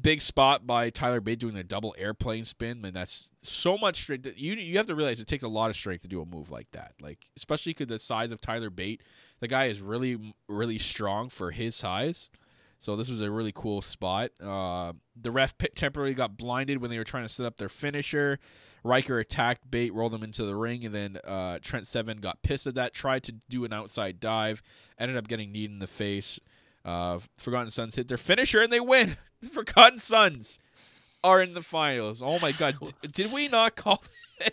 Big spot by Tyler Bate doing a double airplane spin, and that's so much strength. You have to realize it takes a lot of strength to do a move like that. Like, especially because the size of Tyler Bate, the guy is really, really strong for his size. So this was a really cool spot. The ref temporarily got blinded when they were trying to set up their finisher. Riker attacked Bate, rolled him into the ring, and then Trent Seven got pissed at that, tried to do an outside dive, ended up getting kneed in the face. Forgotten Sons hit their finisher, and they win. Forgotten Sons are in the finals. Oh, my God. Did we not call this?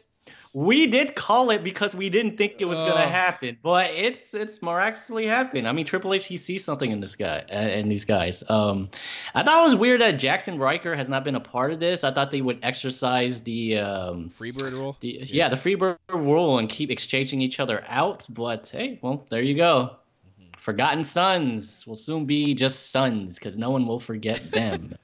We did call it because we didn't think it was gonna happen, but it's miraculously happened. I mean, Triple H, he sees something in this guy and these guys. I thought it was weird that Jackson Riker has not been a part of this. I thought they would exercise the Freebird rule. the Freebird rule and keep exchanging each other out. But hey, well, there you go. Forgotten Sons will soon be just sons because no one will forget them.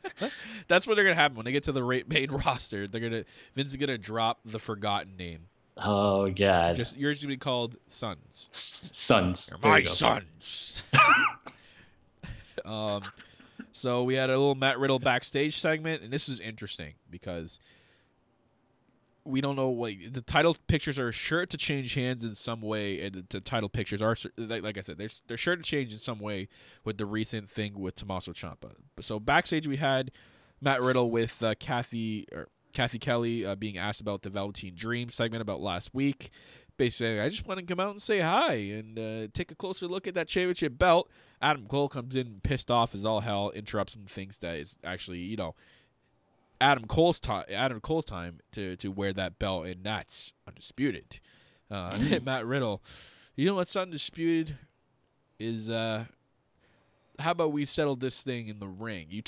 That's what they're gonna happen when they get to the main roster. Vince is gonna drop the forgotten name. Oh God! Yours should be called Sons. Sons. They're my sons. So we had a little Matt Riddle backstage segment, and this is interesting because we don't know. Like, the title pictures are sure to change hands in some way, and the title pictures are, like I said, they're sure to change in some way with the recent thing with Tommaso Ciampa. So backstage we had Matt Riddle with Kathy Kelly being asked about the Velveteen Dream segment about last week. Basically, I just want to come out and say hi and take a closer look at that championship belt. Adam Cole comes in pissed off as all hell, interrupts some things that is actually, Adam Cole's time to wear that belt, and that's undisputed. Matt Riddle, what's undisputed is how about we settle this thing in the ring? You're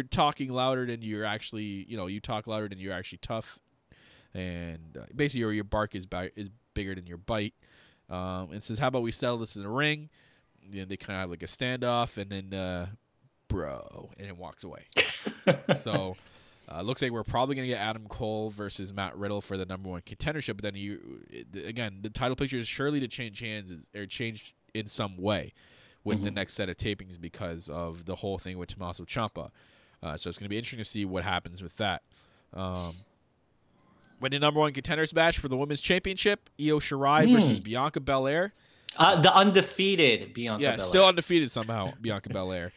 talking louder than you're actually, you talk louder than you're actually tough, and basically your bark is bigger than your bite. And says, how about we settle this in the ring? And they kind of have like a standoff, and then bro, and it walks away. So. Looks like we're probably going to get Adam Cole versus Matt Riddle for the #1 contendership. But then, again, the title picture is surely to change hands or change in some way with the next set of tapings because of the whole thing with Tommaso Ciampa. So it's going to be interesting to see what happens with that. When the #1 contenders match for the Women's Championship, Io Shirai versus Bianca Belair. The undefeated Bianca Belair. Yeah, still undefeated somehow, Bianca Belair.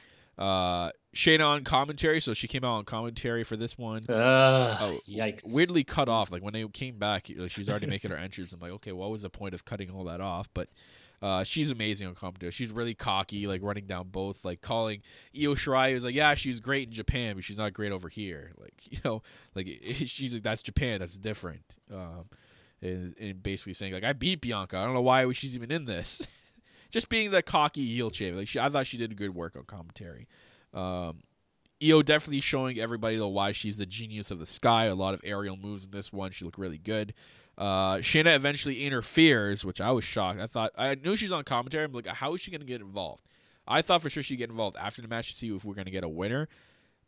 Shayna on commentary, so she came out on commentary for this one. Yikes! Weirdly cut off. Like when they came back, she's already making her entrance. I'm like, okay, what was the point of cutting all that off? But she's amazing on commentary. She's really cocky, like running down both, like calling Io Shirai was like, yeah, she's great in Japan, but she's not great over here. Like she's like, that's Japan, that's different. And basically saying like, I beat Bianca. I don't know why she's even in this. Just being the cocky heel champion. Like I thought she did good work on commentary. Io definitely showing everybody why she's the genius of the sky. A lot of aerial moves in this one. She looked really good. Shayna eventually interferes, which I was shocked. I knew she's on commentary. I'm like, how is she going to get involved? I thought for sure she'd get involved after the match to see if we're going to get a winner.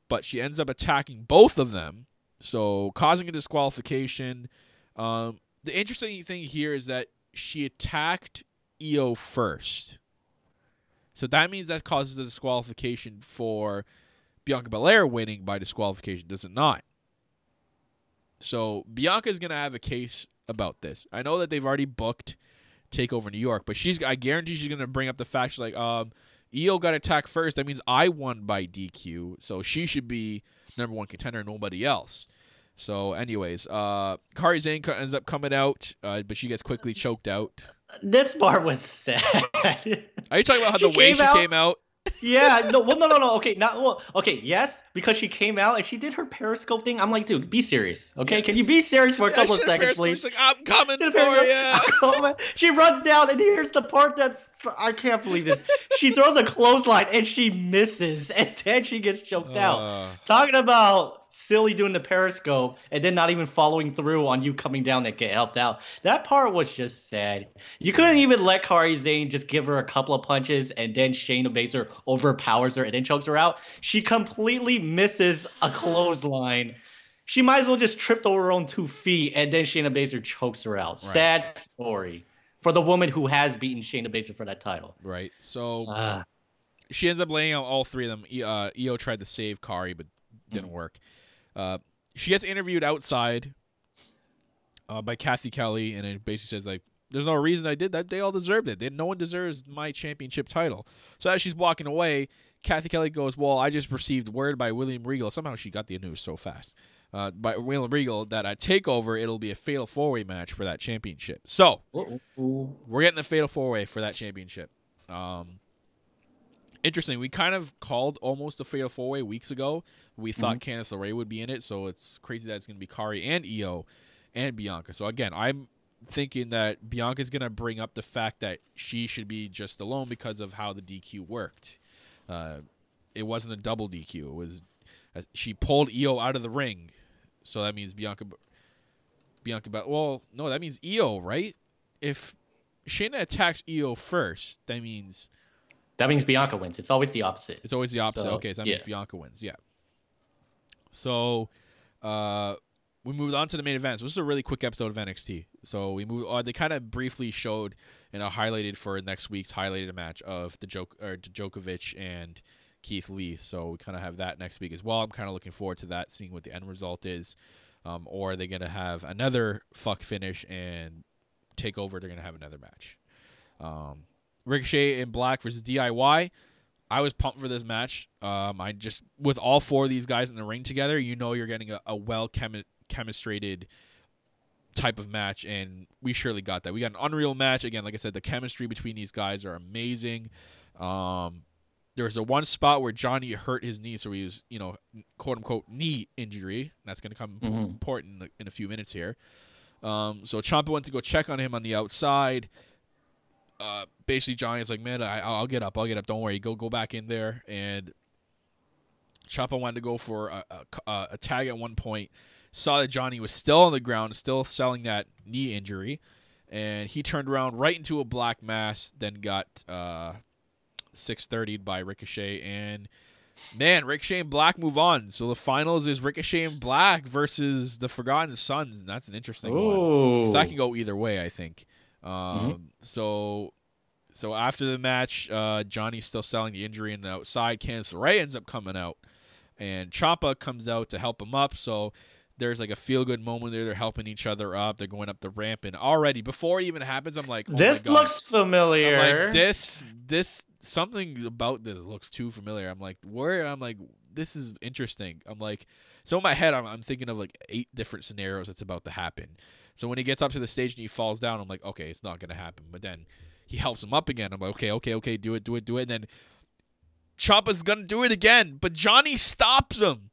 But she ends up attacking both of them, so causing a disqualification. The interesting thing here is that she attacked Io first. So that means that causes a disqualification for Bianca Belair winning by disqualification, does it not? So Bianca is going to have a case about this. I know that they've already booked TakeOver New York, but I guarantee she's going to bring up the fact, she's like, Io got attacked first. That means I won by DQ, so she should be #1 contender, nobody else. So anyways, Kairi Sane ends up coming out, but she gets quickly choked out. This part was sad. Are you talking about how the way she came out? Yeah, no. Okay, yes, because she came out and she did her Periscope thing. I'm like, dude, be serious, okay? Can you be serious for a couple of seconds, please? She's like, I'm coming for you. She runs down, and here's the part I can't believe this. She throws a clothesline and she misses, and then she gets choked out. Talking about silly doing the Periscope and then not even following through on you coming down to get helped out. That part was just sad. You couldn't even let Kairi Sane just give her a couple of punches and then Shayna Baszler overpowers her and then chokes her out. She completely misses a clothesline. She might as well just tripped over her own 2 feet and then Shayna Baszler chokes her out. Right. Sad story for the woman who has beaten Shayna Baszler for that title. Right. So she ends up laying out all 3 of them. Io tried to save Kairi, but didn't work. She gets interviewed outside by Kathy Kelly, and it basically says, like, there's no reason I did that. They all deserved it. No one deserves my championship title. So as she's walking away, Kathy Kelly goes, well, I just received word by William Regal. Somehow she got the news so fast. By William Regal that at TakeOver, it'll be a fatal 4-way match for that championship. So we're getting the fatal 4-way for that championship. Interesting. We kind of called almost a fatal 4-way weeks ago. We thought Candice LeRae would be in it, so it's crazy that it's going to be Kairi and Io and Bianca. So again, I'm thinking that Bianca's going to bring up the fact that she should be just alone because of how the DQ worked. It wasn't a double DQ. It was she pulled Io out of the ring. So that means Bianca, well, no, that means Io, right? If Shayna attacks Io first, that means Bianca wins. It's always the opposite. It's always the opposite. So, okay, so that means Bianca wins. Yeah. So, we moved on to the main event. So this is a really quick episode of NXT. So we moved. They kind of briefly showed and highlighted for next week's highlighted match of Djokovic and Keith Lee. So we kind of have that next week as well. I'm kind of looking forward to that, seeing what the end result is. Or are they going to have another fuck finish and take over? They're going to have another match. Ricochet and Black versus DIY. I was pumped for this match. I just, with all four of these guys in the ring together, you know you're getting a well chemistrated type of match, and we surely got that. We got an unreal match. Again, like I said, the chemistry between these guys are amazing. There was a one spot where Johnny hurt his knee, so he was, quote unquote knee injury. That's going to come important in a few minutes here. So Ciampa went to go check on him on the outside. Basically Johnny's like, man, I'll get up. Don't worry. Go back in there. And Ciampa wanted to go for a tag at one point. Saw that Johnny was still on the ground, still selling that knee injury. And he turned around right into a black mass, then got 630'd by Ricochet. And, man, Ricochet and Black move on. So the finals is Ricochet and Black versus the Forgotten Sons. And that's an interesting one. Because that can go either way, I think. So after the match, Johnny's still selling the injury on the outside. Candice LeRae ends up coming out, and Ciampa comes out to help him up. So there's like a feel-good moment there. They're helping each other up. They're going up the ramp, and already before it even happens, I'm like, oh this my God. Looks familiar. I'm like, this something about this looks too familiar. I'm like, this is interesting. I'm like, so in my head, I'm thinking of like 8 different scenarios that's about to happen. So when he gets up to the stage and he falls down, I'm like, okay, it's not going to happen. But then he helps him up again. I'm like, okay, do it. And then Ciampa's going to do it again. But Johnny stops him.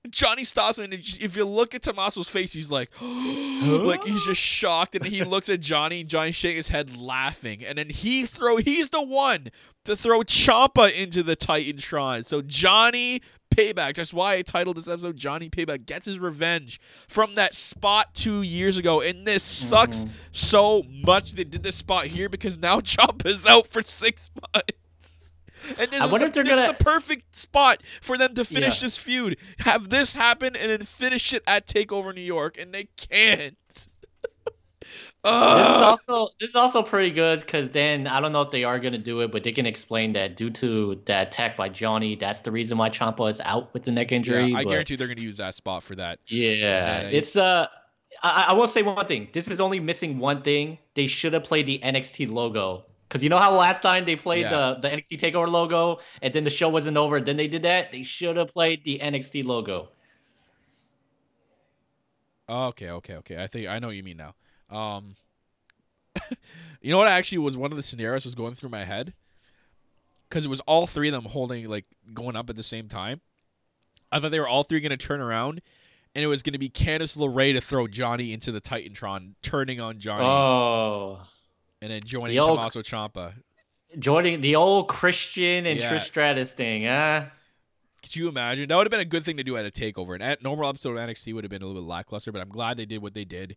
And if you look at Tommaso's face, he's like, like he's just shocked. And he looks at Johnny, and Johnny's shaking his head laughing. And then he's the one to throw Ciampa into the Titantron. So Johnny Payback, that's why I titled this episode Johnny Payback, gets his revenge from that spot 2 years ago. And this sucks so much they did this spot here, because now Ciampa's out for 6 months. And this is the perfect spot for them to finish this feud. Have this happen and then finish it at TakeOver New York, and they can't. This is also pretty good, because then I don't know if they are going to do it, but they can explain that due to that attack by Johnny, that's the reason why Ciampa is out with the neck injury. Yeah, I guarantee they're going to use that spot for that. Yeah, it's I will say one thing. This is only missing one thing. They should have played the NXT logo. Because you know how last time they played the NXT TakeOver logo, and then the show wasn't over, then they did that? They should have played the NXT logo. Okay. I know what you mean now. You know what actually was one of the scenarios was going through my head? Because it was all three of them going up at the same time. I thought they were all three going to turn around, and it was going to be Candice LeRae to throw Johnny into the Titantron, turning on Johnny. Oh. And then joining Tommaso Ciampa. Joining the old Christian and Trish Stratus thing, Could you imagine? That would have been a good thing to do at a TakeOver. And at normal episode of NXT would have been a little bit lackluster, but I'm glad they did what they did.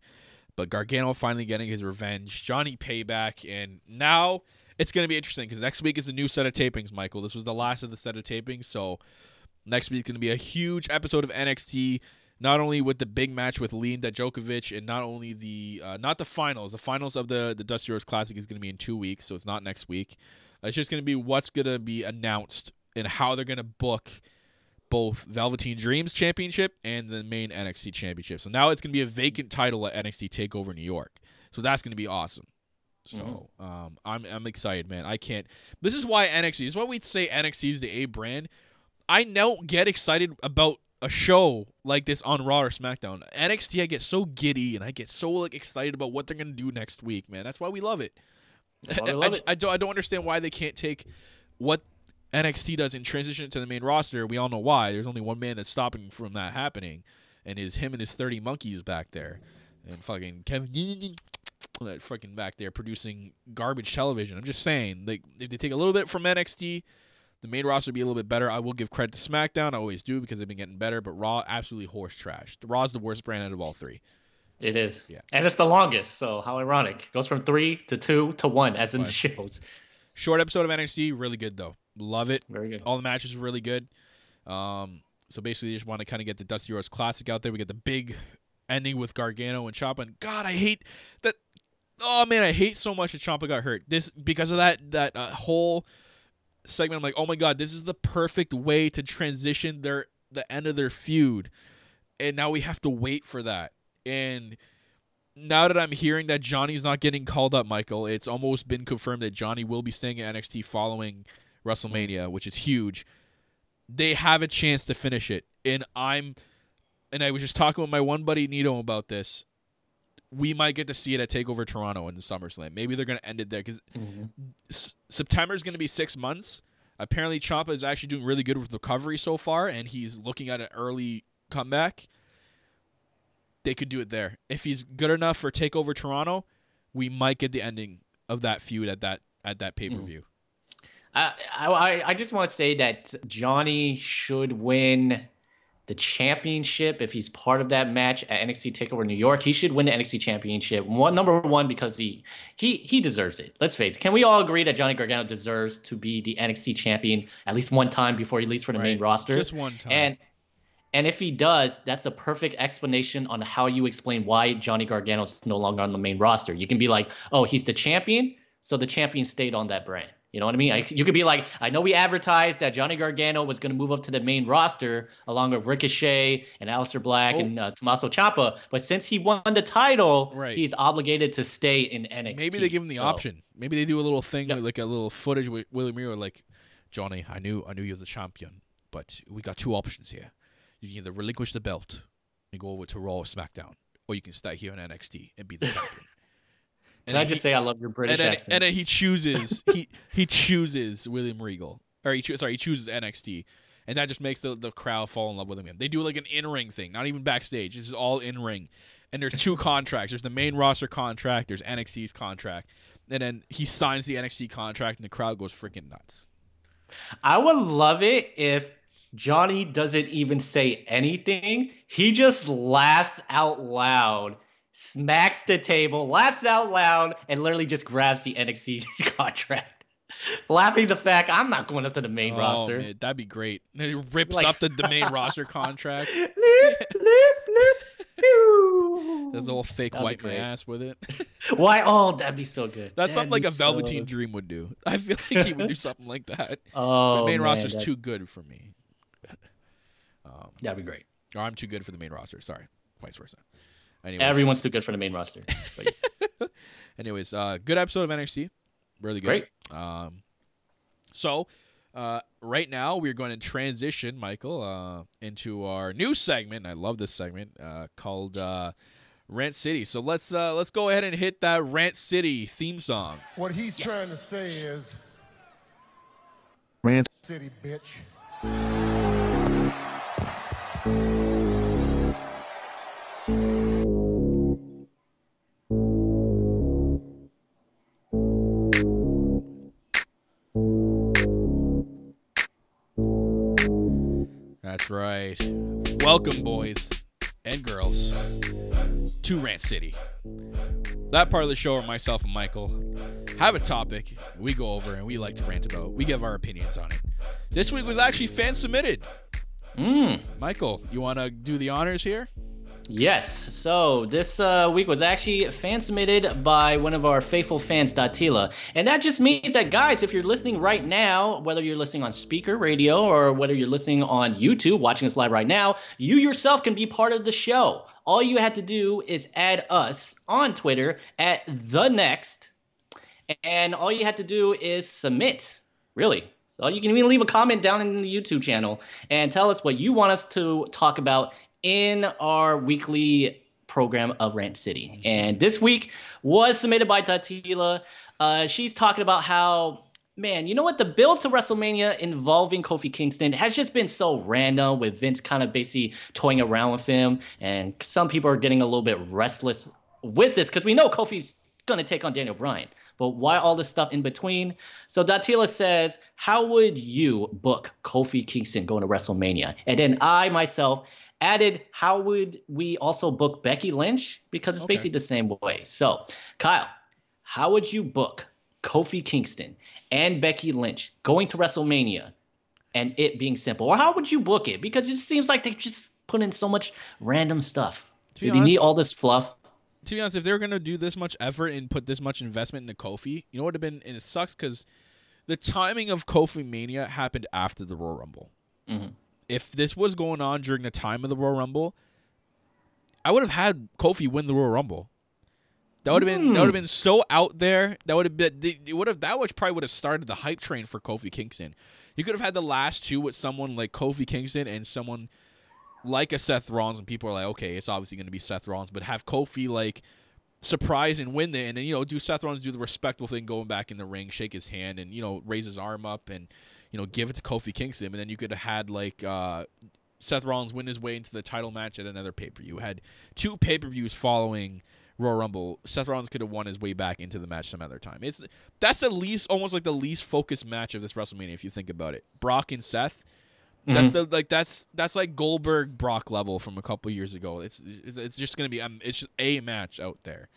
But Gargano finally getting his revenge. Johnny Payback. And now it's going to be interesting, because next week is a new set of tapings, Michael. This was the last of the set of tapings. So next week is going to be a huge episode of NXT. Not only with the big match with Lee and Djokovic, and not only not the finals. The finals of the Dusty Rhodes Classic is going to be in 2 weeks, so it's not next week. It's just going to be what's going to be announced and how they're going to book both Velveteen Dreams Championship and the main NXT Championship. So now it's going to be a vacant title at NXT TakeOver New York. So that's going to be awesome. So I'm excited, man. I can't. This is why NXT. This is why we say NXT is the A brand. I don't get excited about a show like this on Raw or SmackDown. NXT, I get so giddy and I get so excited about what they're gonna do next week, man. That's why we love it. I don't understand why they can't take what NXT does and transition it to the main roster. We all know why. There's only one man that's stopping from that happening, and him and his 30 monkeys back there. And fucking Kevin that fucking back there producing garbage television. I'm just saying, like, if they take a little bit from NXT, the main roster would be a little bit better. I will give credit to SmackDown. I always do because they've been getting better. But Raw, absolutely horse trash. The Raw's the worst brand out of all three. It is. Yeah. And it's the longest, so how ironic. Goes from 3 to 2 to 1, as in the shows. Short episode of NXT, really good, though. Love it. Very good. All the matches were really good. So basically, you just want to kind of get the Dusty Rhodes Classic out there. We get the big ending with Gargano and Ciampa. And God, I hate that. Oh, man, I hate so much that Ciampa got hurt. Because of that whole segment, I'm like, oh, my God, this is the perfect way to transition the end of their feud. And now we have to wait for that. And now that I'm hearing that Johnny's not getting called up, Michael, it's almost been confirmed that Johnny will be staying at NXT following WrestleMania, which is huge. They have a chance to finish it. And I was just talking with my one buddy Nito about this. We might get to see it at TakeOver Toronto in the SummerSlam. Maybe they're going to end it there because September is going to be 6 months. Apparently, Ciampa is actually doing really good with recovery so far, and he's looking at an early comeback. They could do it there. If he's good enough for TakeOver Toronto, we might get the ending of that feud at that pay-per-view. I just want to say that Johnny should win the championship if he's part of that match at NXT TakeOver New York. He should win the NXT championship. Number one, because he deserves it. Let's face it. Can we all agree that Johnny Gargano deserves to be the NXT champion at least one time before he leaves for the main roster? Just one time. And if he does, that's a perfect explanation on how you explain why Johnny Gargano is no longer on the main roster. You can be like, oh, he's the champion, so the champion stayed on that brand. You know what I mean? You could be like, I know we advertised that Johnny Gargano was going to move up to the main roster along with Ricochet and Aleister Black and Tommaso Ciampa, but since he won the title, he's obligated to stay in NXT. Maybe they give him the option. Maybe they do a little thing with like a little footage with Willie Miro, like, Johnny, I knew you're the champion, but we got two options here. You can either relinquish the belt and go over to Raw or SmackDown, or you can stay here in NXT and be the champion. Can I just say I love your British accent? And then he chooses he chooses William Regal, or he chooses NXT, and that just makes the crowd fall in love with him. They do like an in-ring thing, not even backstage. This is all in-ring, and there's two contracts. There's the main roster contract. There's NXT's contract, and then he signs the NXT contract, and the crowd goes freaking nuts. I would love it if Johnny doesn't even say anything. He just laughs out loud, smacks the table, laughs out loud, and literally just grabs the NXT contract. Laughing the fact I'm not going up to the main roster. Man, that'd be great. And he rips up the main roster contract. There's a whole fake wipe my ass with it. Why? Oh, that'd be so good. That's something like a Velveteen Dream would do. I feel like he would do something like that. The main roster's too good for me. That'd be great. Or I'm too good for the main roster. Sorry. Vice versa. Anyways. Everyone's too good for the main roster. But Anyways, good episode of NXT. Really good. Great. So, right now we're going to transition, Michael, into our new segment. I love this segment called Rant City. So let's go ahead and hit that Rant City theme song. What he's trying to say is, Rant City, bitch. That's right. Welcome, boys and girls, to Rant City. That part of the show where myself and Michael have a topic we go over and we like to rant about. We give our opinions on it. This week was actually fan submitted. Michael, you want to do the honors here? Yes. So this week was actually fan submitted by one of our faithful fans, Datila. And that just means that, guys, if you're listening right now, whether you're listening on speaker radio or whether you're listening on YouTube, watching us live right now, you yourself can be part of the show. All you have to do is add us on Twitter at TheNEXT. And all you have to do is submit, really. So you can even leave a comment down in the YouTube channel and tell us what you want us to talk about in our weekly program of Rant City. And this week was submitted by Tatila. She's talking about how Man, you know what? The build to WrestleMania involving Kofi Kingston has just been so random, with Vince kind of basically toying around with him. And some people are getting a little bit restless with this because we know Kofi's going to take on Daniel Bryan. But why all this stuff in between? So Datila says, how would you book Kofi Kingston going to WrestleMania? And then I myself added, how would we also book Becky Lynch? Because it's basically the same way. So, Kyle, how would you book Kofi Kingston and Becky Lynch going to WrestleMania and it being simple? Or how would you book it? Because it seems like they just put in so much random stuff. Do they need all this fluff? To be honest, if they're going to do this much effort and put this much investment into Kofi, you know what would have been, and it sucks because the timing of Kofi Mania happened after the Royal Rumble. Mm-hmm. If this was going on during the time of the Royal Rumble, I would have had Kofi win the Royal Rumble. That would have been so out there. That would have been probably would have started the hype train for Kofi Kingston. You could have had the last two with someone like Kofi Kingston and someone like a Seth Rollins, and people are like, okay, it's obviously going to be Seth Rollins, but have Kofi like surprise and win it, and then do Seth Rollins do the respectable thing, going back in the ring, shake his hand, and raise his arm up, and give it to Kofi Kingston, and then you could have had like Seth Rollins win his way into the title match at another pay-per-view. Had two pay-per-views following Royal Rumble. Seth Rollins could have won his way back into the match some other time. That's almost like the least focused match of this WrestleMania if you think about it. Brock and Seth. That's like Goldberg Brock level from a couple years ago. It's just gonna be it's just a match out there.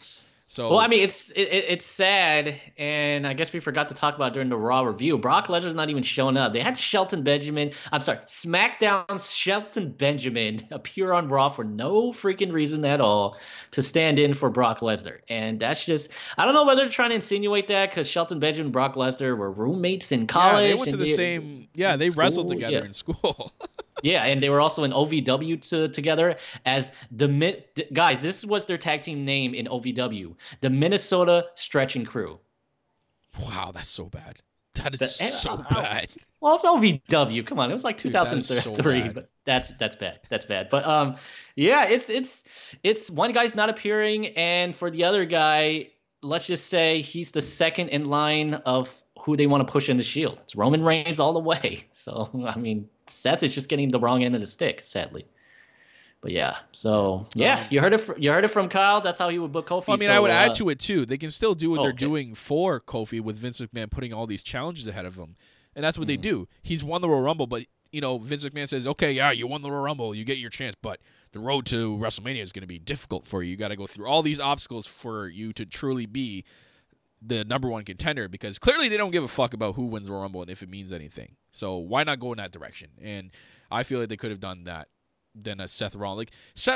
So well, I mean, it's sad, and I guess we forgot to talk about during the Raw review. Brock Lesnar's not even showing up. They had SmackDown's Shelton Benjamin appear on Raw for no freaking reason at all to stand in for Brock Lesnar, and that's just, I don't know whether they're trying to insinuate that because Shelton Benjamin and Brock Lesnar were roommates in college. Yeah, they went to the same. Yeah, they wrestled together in school. Yeah, and they were also in OVW together as guys. This was their tag team name in OVW, the Minnesota Stretching Crew. Wow, that's so bad. That is so bad. Well, it's OVW. Come on, it was like 2003, so but that's bad. That's bad. But yeah, it's one guy's not appearing, and for the other guy, let's just say he's the second in line of who they want to push in the Shield. It's Roman Reigns all the way. So I mean, Seth is just getting the wrong end of the stick, sadly. But yeah, so yeah, you heard it from Kyle. That's how he would book Kofi. Well, I mean, I would add to it too. They can still do what they're doing for Kofi with Vince McMahon putting all these challenges ahead of him, and that's what they do. He's won the Royal Rumble, but Vince McMahon says, okay, yeah, you won the Royal Rumble, you get your chance, but the road to WrestleMania is going to be difficult for you. You got to go through all these obstacles for you to truly be the number one contender, because clearly they don't give a fuck about who wins the Royal Rumble and if it means anything. So why not go in that direction? And I feel like they could have done that than a Seth Rollins.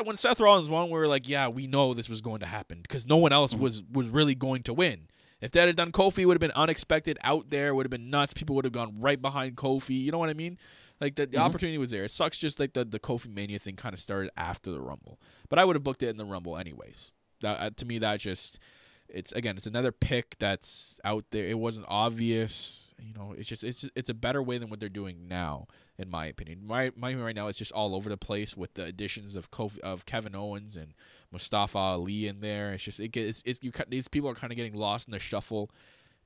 When Seth Rollins won, we were like, yeah, we know this was going to happen because no one else was really going to win. If they had done Kofi, it would have been unexpected out there, would have been nuts. People would have gone right behind Kofi. You know what I mean? Like the opportunity was there. It sucks just like the Kofi Mania thing kind of started after the Rumble. But I would have booked it in the Rumble anyways. To me, that just... It's another pick that's out there. It wasn't obvious, It's a better way than what they're doing now, in my opinion. My right now, it's just all over the place with the additions of Kevin Owens and Mustafa Ali in there. It's just these people are kind of getting lost in the shuffle,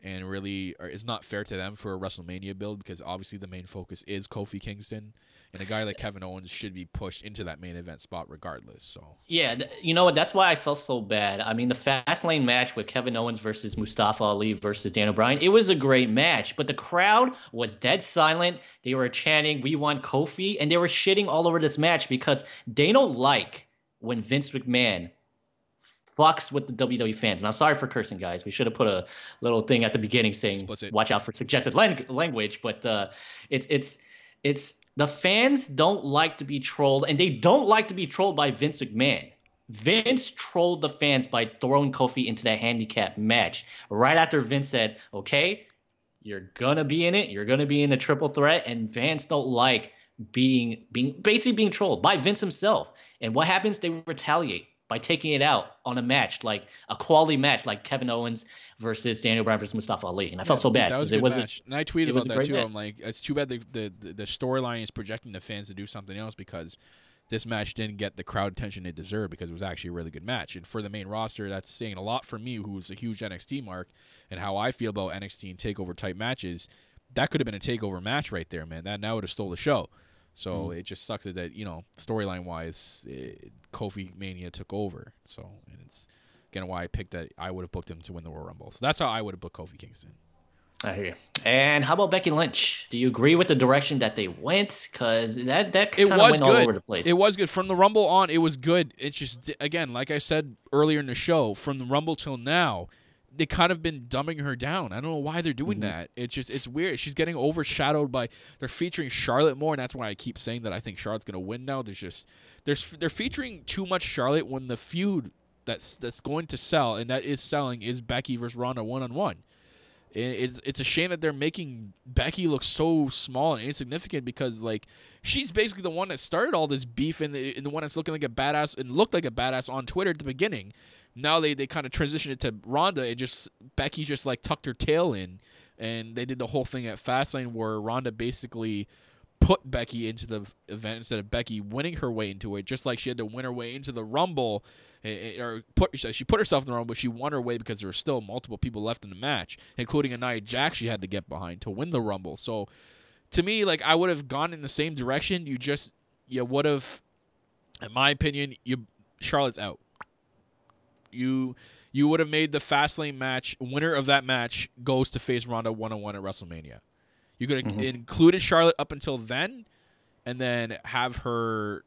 and really it's not fair to them for a WrestleMania build because obviously the main focus is Kofi Kingston, and a guy like Kevin Owens should be pushed into that main event spot regardless. So yeah, you know what? That's why I felt so bad. I mean, the Fastlane match with Kevin Owens versus Mustafa Ali versus Daniel Bryan, it was a great match, but the crowd was dead silent. They were chanting, "We want Kofi," and they were shitting all over this match because they don't like when Vince McMahon fucks with the WWE fans. And I'm sorry for cursing, guys. We should have put a little thing at the beginning saying, explicit. Watch out for suggested language. But it's the fans don't like to be trolled, and they don't like to be trolled by Vince McMahon. Vince trolled the fans by throwing Kofi into that handicap match right after Vince said, okay, you're going to be in it. You're going to be in the triple threat. And fans don't like being trolled by Vince himself. And what happens? They retaliate by taking it out on a match, like a quality match, like Kevin Owens versus Daniel Bryan versus Mustafa Ali. And I felt so bad. That was a good match. And I tweeted about that too. Match. I'm like, it's too bad the storyline is projecting the fans to do something else because this match didn't get the crowd attention it deserved because it was actually a really good match. And for the main roster, that's saying a lot for me, who's a huge NXT mark, and how I feel about NXT and takeover type matches. That could have been a takeover match right there, man. That now would have stole the show. So it just sucks that, you know, storyline wise, Kofi Mania took over. So, and it's again why I picked that I would have booked him to win the Royal Rumble. So that's how I would have booked Kofi Kingston. I hear you. And how about Becky Lynch? Do you agree with the direction that they went? Because that kind of went all over the place. It was good. From the Rumble on, it was good. It's just, again, like I said earlier in the show, from the Rumble till now, they kind of been dumbing her down. I don't know why they're doing that. It's just, it's weird. She's getting overshadowed by, they're featuring Charlotte more, and that's why I keep saying that I think Charlotte's going to win now. They're featuring too much Charlotte when the feud that's going to sell, and that is selling, is Becky versus Ronda one-on-one. It's a shame that they're making Becky look so small and insignificant because, like, she's basically the one that started all this beef and the one that's looking like a badass and looked like a badass on Twitter at the beginning. Now they kind of transitioned it to Ronda and just Becky just like tucked her tail in, and they did the whole thing at Fastlane where Ronda basically put Becky into the event instead of Becky winning her way into it, just like she had to win her way into the Rumble. She put herself in the Rumble, but she won her way because there were still multiple people left in the match, including a Nia Jax she had to get behind to win the Rumble. So, to me, like, I would have gone in the same direction. You would have, in my opinion, Charlotte's out. You would have made the Fastlane match, winner of that match goes to face Ronda one-on-one at WrestleMania. You could have included Charlotte up until then, and then have her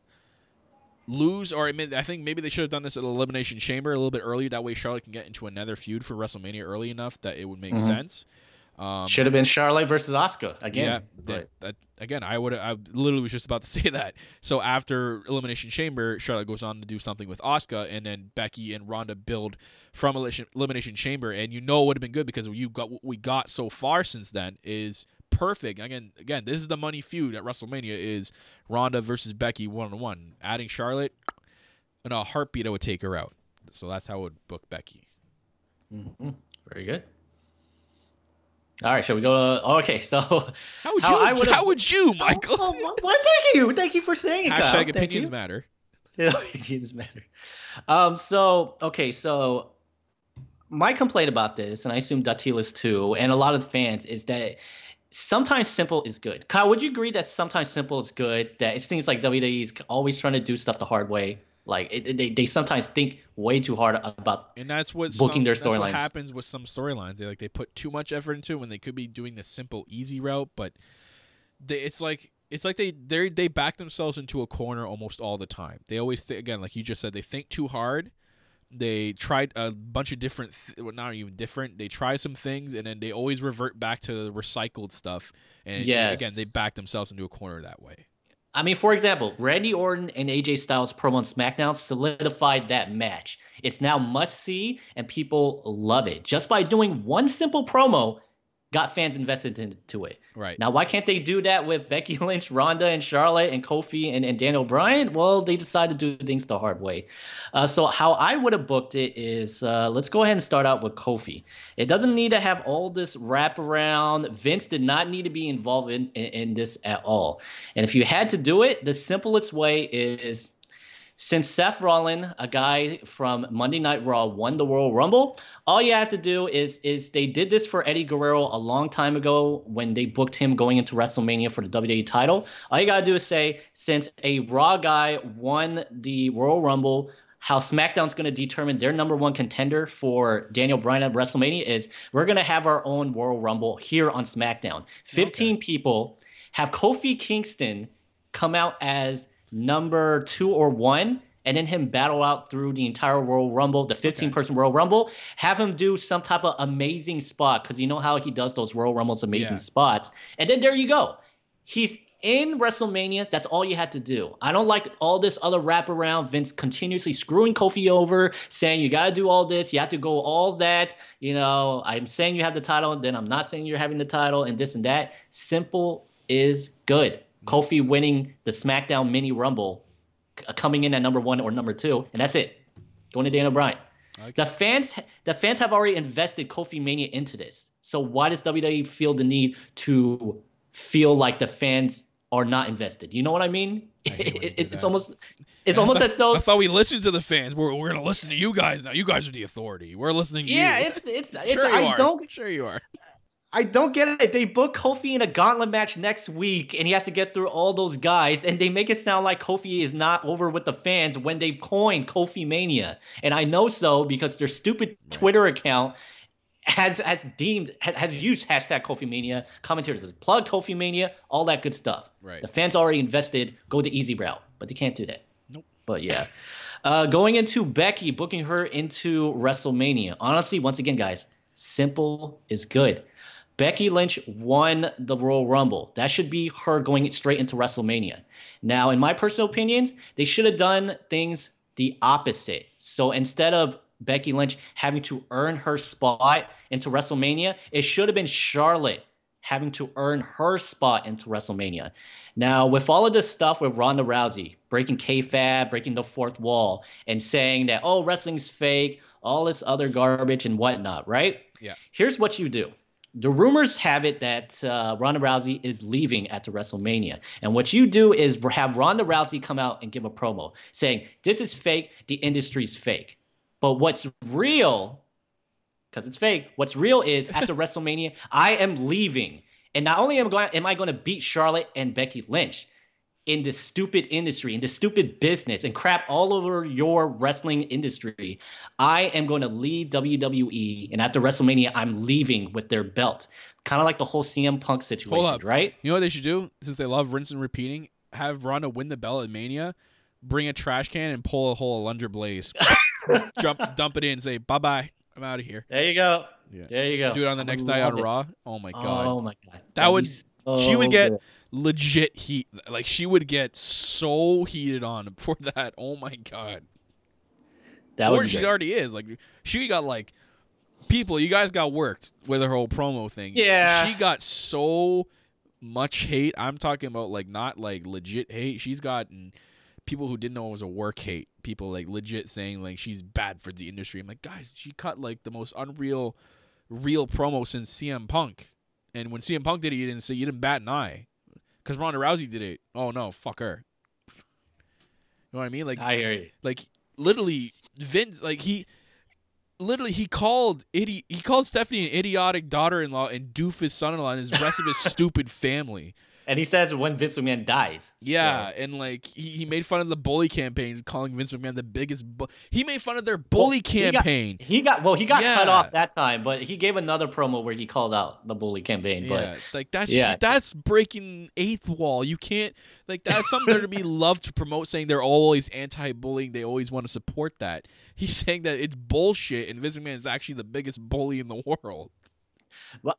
lose, or I think maybe they should have done this at Elimination Chamber a little bit earlier. That way Charlotte can get into another feud for WrestleMania early enough that it would make sense. Should have been Charlotte versus Asuka again. Yeah, that again, I literally was just about to say that. So after Elimination Chamber, Charlotte goes on to do something with Asuka, and then Becky and Ronda build from Elimination Chamber, and you know it would have been good because what we got so far since then is perfect. Again, this is the money feud at WrestleMania, is Ronda versus Becky one-on-one. Adding Charlotte, in a heartbeat, I would take her out. So that's how I would book Becky. Very good. All right, shall we go to... Okay, so... How would you, Michael? Well, thank you for saying it, Kyle. Opinions matter. Opinions matter. So my complaint about this, and I assume Datila's too, and a lot of the fans, is that sometimes simple is good. Kyle, would you agree that sometimes simple is good? That it seems like WWE is always trying to do stuff the hard way. Like they sometimes think way too hard about and that's what booking their storylines. That's what happens with some storylines. They put too much effort into it when they could be doing the simple, easy route. But it's like they back themselves into a corner almost all the time. They always again, like you just said, they think too hard. They tried a bunch of different, not even different. They try some things and then they always revert back to the recycled stuff. And again, they back themselves into a corner that way. I mean, for example, Randy Orton and AJ Styles promo on SmackDown solidified that match. It's now must-see, and people love it. Just by doing one simple promo, got fans invested into it. Right. Now, why can't they do that with Becky Lynch, Ronda, and Charlotte, and Kofi, and Daniel Bryan? Well, they decided to do things the hard way. So how I would have booked it is, let's go ahead and start out with Kofi. It doesn't need to have all this wraparound. Vince did not need to be involved in this at all. And if you had to do it, the simplest way is, since Seth Rollins, a guy from Monday Night Raw, won the Royal Rumble, all you have to do is they did this for Eddie Guerrero a long time ago when they booked him going into WrestleMania for the WWE title. All you got to do is say, since a Raw guy won the Royal Rumble, how SmackDown's going to determine their number one contender for Daniel Bryan at WrestleMania is we're going to have our own Royal Rumble here on SmackDown. 15 people, have Kofi Kingston come out as number 2 or 1, and then him battle out through the entire Royal Rumble, the 15-person Royal Rumble. Have him do some type of amazing spot, because you know how he does those Royal Rumbles amazing spots. And then there you go. He's in WrestleMania. That's all you had to do. I don't like all this other wraparound. Vince continuously screwing Kofi over, saying you got to do all this. You have to go all that. You know, I'm saying you have the title, and then I'm not saying you're having the title, and this and that. Simple is good. Kofi winning the SmackDown Mini Rumble, coming in at number 1 or number 2, and that's it. Going to Daniel Bryan. Okay. The fans have already invested Kofi Mania into this. So why does WWE feel the need to feel like the fans are not invested. You know what I mean? I hate when you do It's that. almost as though. I thought we listened to the fans. We're gonna listen to you guys now. You guys are the authority. We're listening to Yeah, you. it's Sure you I are. don't Sure you are. I don't get it. They book Kofi in a gauntlet match next week, and he has to get through all those guys, and they make it sound like Kofi is not over with the fans when they've coined Kofi Mania. And I know so because their stupid Twitter account has used hashtag Kofi Mania. Commentators has plugged Kofi Mania, all that good stuff. Right. The fans already invested. Go the easy route, but they can't do that. Nope. But yeah, going into Becky, booking her into WrestleMania. Honestly, once again, guys, simple is good. Becky Lynch won the Royal Rumble. That should be her going straight into WrestleMania. Now, in my personal opinion, they should have done things the opposite. So instead of Becky Lynch having to earn her spot into WrestleMania, it should have been Charlotte having to earn her spot into WrestleMania. Now, with all of this stuff with Ronda Rousey, breaking kayfabe, breaking the fourth wall, and saying that, oh, wrestling's fake, all this other garbage and whatnot, right? Yeah. Here's what you do. The rumors have it that Ronda Rousey is leaving after WrestleMania. And what you do is have Ronda Rousey come out and give a promo saying, this is fake, the industry's fake. But what's real, because it's fake, what's real is after WrestleMania, I am leaving. And not only am I going to beat Charlotte and Becky Lynch in this stupid industry, in this stupid business, and crap all over your wrestling industry, I am going to leave WWE. And after WrestleMania, I'm leaving with their belt. Kind of like the whole CM Punk situation, right? You know what they should do? Since they love rinse and repeating, have Ronda win the belt at Mania, bring a trash can and pull a whole Lunger Blaze. Dump it in and say, bye-bye. I'm out of here. There you go. Yeah. There you go. Do it on the next night on Raw. Oh, my God. Oh, my God. That would... she would get... good. legit heat. Like, she would get so heated on for that. Oh my God. That or would be she great. already is. Like, she got like people. You guys got worked with her whole promo thing. Yeah. She got so much hate. I'm talking about like not like legit hate. She's gotten people who didn't know it was a work hate. People like legit saying like she's bad for the industry. I'm like, guys, she cut like the most real promo since CM Punk. And when CM Punk did it, you didn't bat an eye. Because Ronda Rousey did it. Oh, no, fuck her. You know what I mean? Like, I hear you. Like, literally, Vince, like, he called Stephanie an idiotic daughter-in-law and doofus son-in-law and the rest of his stupid family. And he says when Vince McMahon dies. Yeah, and like he made fun of the bully campaign, calling Vince McMahon the biggest. He made fun of their bully campaign. He got Yeah. cut off that time, but he gave another promo where he called out the bully campaign. Yeah, But like that's breaking eighth wall. You can't like that's something there to be loved to promote, saying they're always anti-bullying. They always want to support that. He's saying that it's bullshit, and Vince McMahon is actually the biggest bully in the world. Well,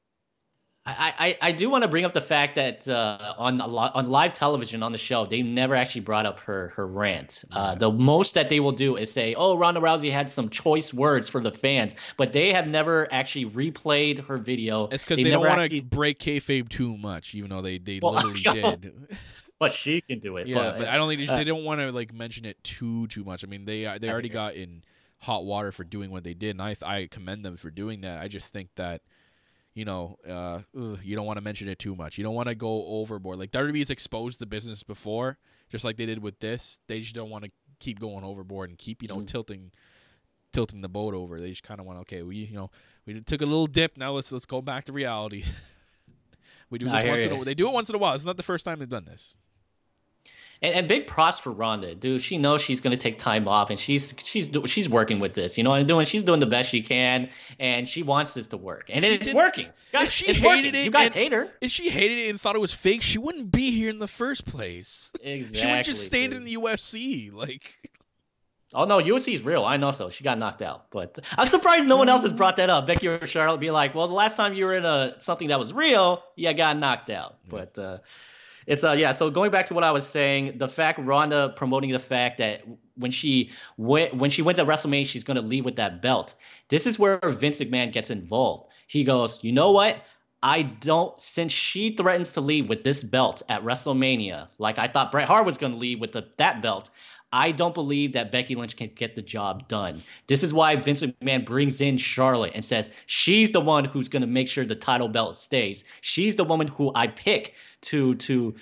I do want to bring up the fact that on live television on the show, they never actually brought up her rant. The most that they will do is say, oh, Ronda Rousey had some choice words for the fans, but they have never actually replayed her video. It's because they don't want to break kayfabe too much, even though they literally did. But she can do it. Yeah, but I don't think they don't want to like mention it too much. I mean, they already got in hot water for doing what they did, and I commend them for doing that. I just think that, you know, you don't want to mention it too much. You don't want to go overboard. Like WWE's exposed the business before, just like they did with this. They just don't want to keep going overboard and keep, you know, tilting the boat over. They just kind of want, okay, we took a little dip. Now let's go back to reality. We do this they do it once in a while. It's not the first time they've done this. And big props for Ronda, dude. She knows she's gonna take time off, and she's working with this. You know what I'm doing? She's doing the best she can, and she wants this to work, and it's working. Guys, it's working. You guys hate her. If she hated it and thought it was fake, she wouldn't be here in the first place. Exactly. She would have just stayed in the UFC. Like, oh no, UFC is real. I know so. She got knocked out, but I'm surprised no one else has brought that up. Becky or Charlotte be like, well, the last time you were in something that was real, you got knocked out. But it's yeah. So going back to what I was saying, the fact Ronda promoting the fact that when she went to WrestleMania, she's going to leave with that belt. This is where Vince McMahon gets involved. He goes, you know what? Since she threatens to leave with this belt at WrestleMania, like I thought Bret Hart was going to leave with that belt, I don't believe that Becky Lynch can get the job done. This is why Vince McMahon brings in Charlotte and says she's the one who's going to make sure the title belt stays. She's the woman who I pick to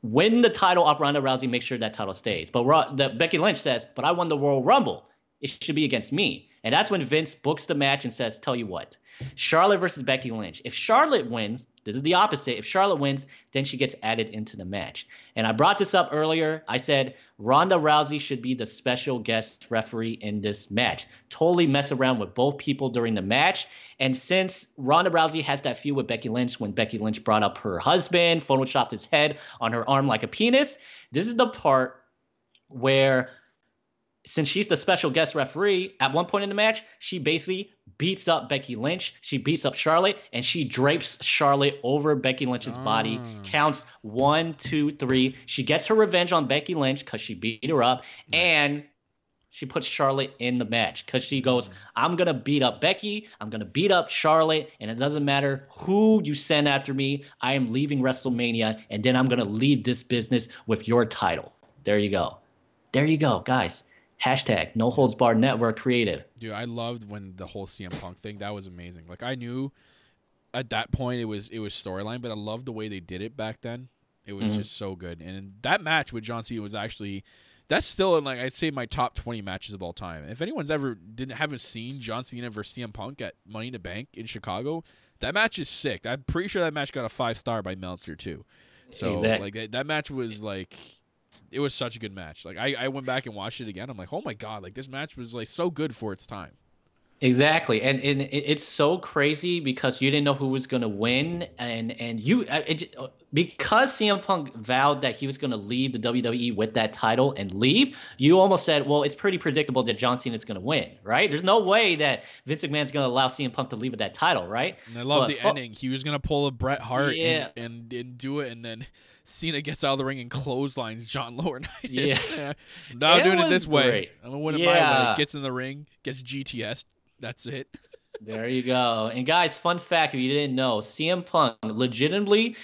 win the title off Ronda Rousey, make sure that title stays. But Becky Lynch says, but I won the Royal Rumble. It should be against me. And that's when Vince books the match and says, tell you what, Charlotte versus Becky Lynch. If Charlotte wins, this is the opposite. If Charlotte wins, then she gets added into the match. And I brought this up earlier. I said Ronda Rousey should be the special guest referee in this match. Totally mess around with both people during the match. And since Ronda Rousey has that feud with Becky Lynch when Becky Lynch brought up her husband, photoshopped his head on her arm like a penis, this is the part where since she's the special guest referee, at one point in the match, she basically beats up Becky Lynch. She beats up Charlotte, and she drapes Charlotte over Becky Lynch's body. Counts 1, 2, 3. She gets her revenge on Becky Lynch because she beat her up, and she puts Charlotte in the match because she goes, I'm going to beat up Becky. I'm going to beat up Charlotte, and it doesn't matter who you send after me. I am leaving WrestleMania, and then I'm going to lead this business with your title. There you go. There you go, guys. Hashtag No Holds Barred Network creative. Dude, I loved when the whole CM Punk thing, that was amazing. Like, I knew at that point it was storyline, but I loved the way they did it back then. It was just so good. And that match with John Cena was actually, that's still in, like, I'd say my top 20 matches of all time. If anyone's ever haven't seen John Cena versus CM Punk at Money in the Bank in Chicago, that match is sick. I'm pretty sure that match got a 5-star by Meltzer too. So like that match was like, it was such a good match. Like I went back and watched it again. I'm like, oh my god, like this match was like so good for its time. Exactly, and it's so crazy because you didn't know who was gonna win, and because CM Punk vowed that he was gonna leave the WWE with that title and leave, you almost said, well, it's pretty predictable that John Cena's gonna win, right? There's no way that Vince McMahon's gonna allow CM Punk to leave with that title, right? And I love the ending. He was gonna pull a Bret Hart and do it, and then Cena gets out of the ring and clotheslines John Laurinaitis. Yeah. I'm now doing it this way. Great. I'm gonna win it my way. Gets in the ring, gets GTS. That's it. There you go. And guys, fun fact, if you didn't know, CM Punk legitimately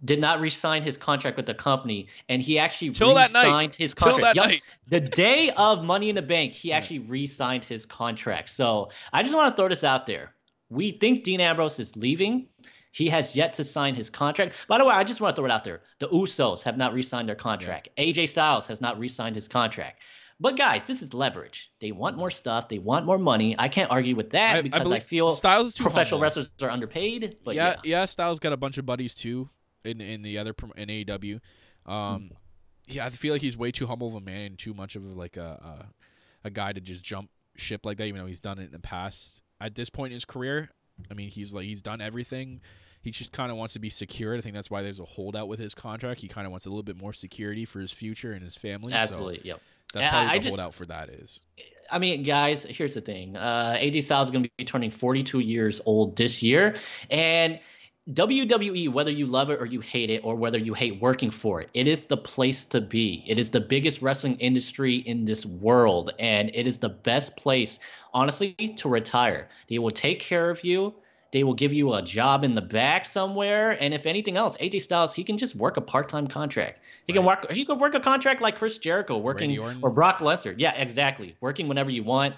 did not re-sign his contract with the company, and he actually re-signed his contract. Till that night. The day of Money in the Bank, he actually re-signed his contract. So I just want to throw this out there. We think Dean Ambrose is leaving. He has yet to sign his contract. By the way, I just want to throw it out there. The Usos have not re-signed their contract. Yeah. AJ Styles has not re-signed his contract. But guys, this is leverage. They want more stuff. They want more money. I can't argue with that because I feel Styles is too professional humble. wrestlers are underpaid. But yeah, Styles got a bunch of buddies too in AEW. Yeah, I feel like he's way too humble of a man and too much of like a guy to just jump ship like that. Even though he's done it in the past. At this point in his career, I mean, he's done everything. He just kind of wants to be secure. I think that's why there's a holdout with his contract. He kind of wants a little bit more security for his future and his family. Absolutely, so yep. That's probably the holdout for that is. I mean, guys, here's the thing. AJ Styles is going to be turning 42 years old this year. And WWE, whether you love it or you hate it, or whether you hate working for it, it is the place to be. It is the biggest wrestling industry in this world. And it is the best place, honestly, to retire. They will take care of you. They will give you a job in the back somewhere. And if anything else, AJ Styles, he can just work a part-time contract. He could work a contract like Chris Jericho working, or Brock Lesnar. Yeah, exactly. Working whenever you want.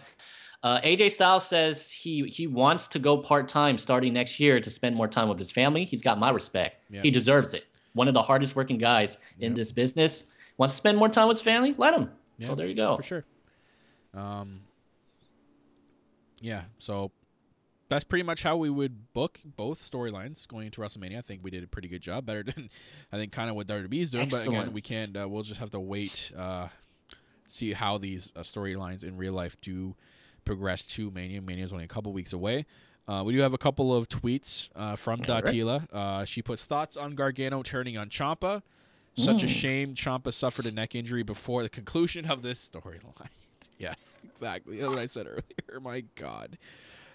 AJ Styles says he wants to go part-time starting next year to spend more time with his family. He's got my respect. Yep. He deserves it. One of the hardest working guys in this business. Wants to spend more time with his family? Let him. Yep, so there you go. For sure. Yeah, so that's pretty much how we would book both storylines going into WrestleMania. I think we did a pretty good job, better than I think kind of what WWE is doing. Excellent. But again, we can't. We'll just have to wait, see how these storylines in real life do progress to Mania. Mania is only a couple weeks away. We do have a couple of tweets from Datila. She puts thoughts on Gargano turning on Ciampa. Such a shame. Ciampa suffered a neck injury before the conclusion of this storyline. Yes, exactly. That's what I said earlier. My God.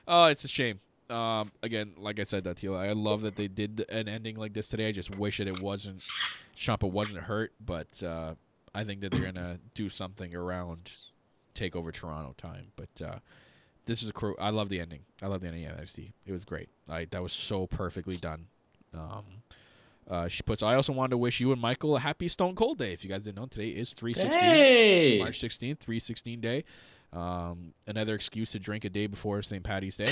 Oh, it's a shame. Again, like I said, Datila, I love that they did an ending like this today. I just wish that Ciampa wasn't hurt, but I think that they're gonna do something around TakeOver Toronto time. But this is I love the ending. I love the ending of NXT. It was great. That was so perfectly done. She puts, I also wanted to wish you and Michael a happy Stone Cold Day. If you guys didn't know, today is 3/16, Hey! March 16th, 3/16 day. Another excuse to drink a day before St. Patty's Day.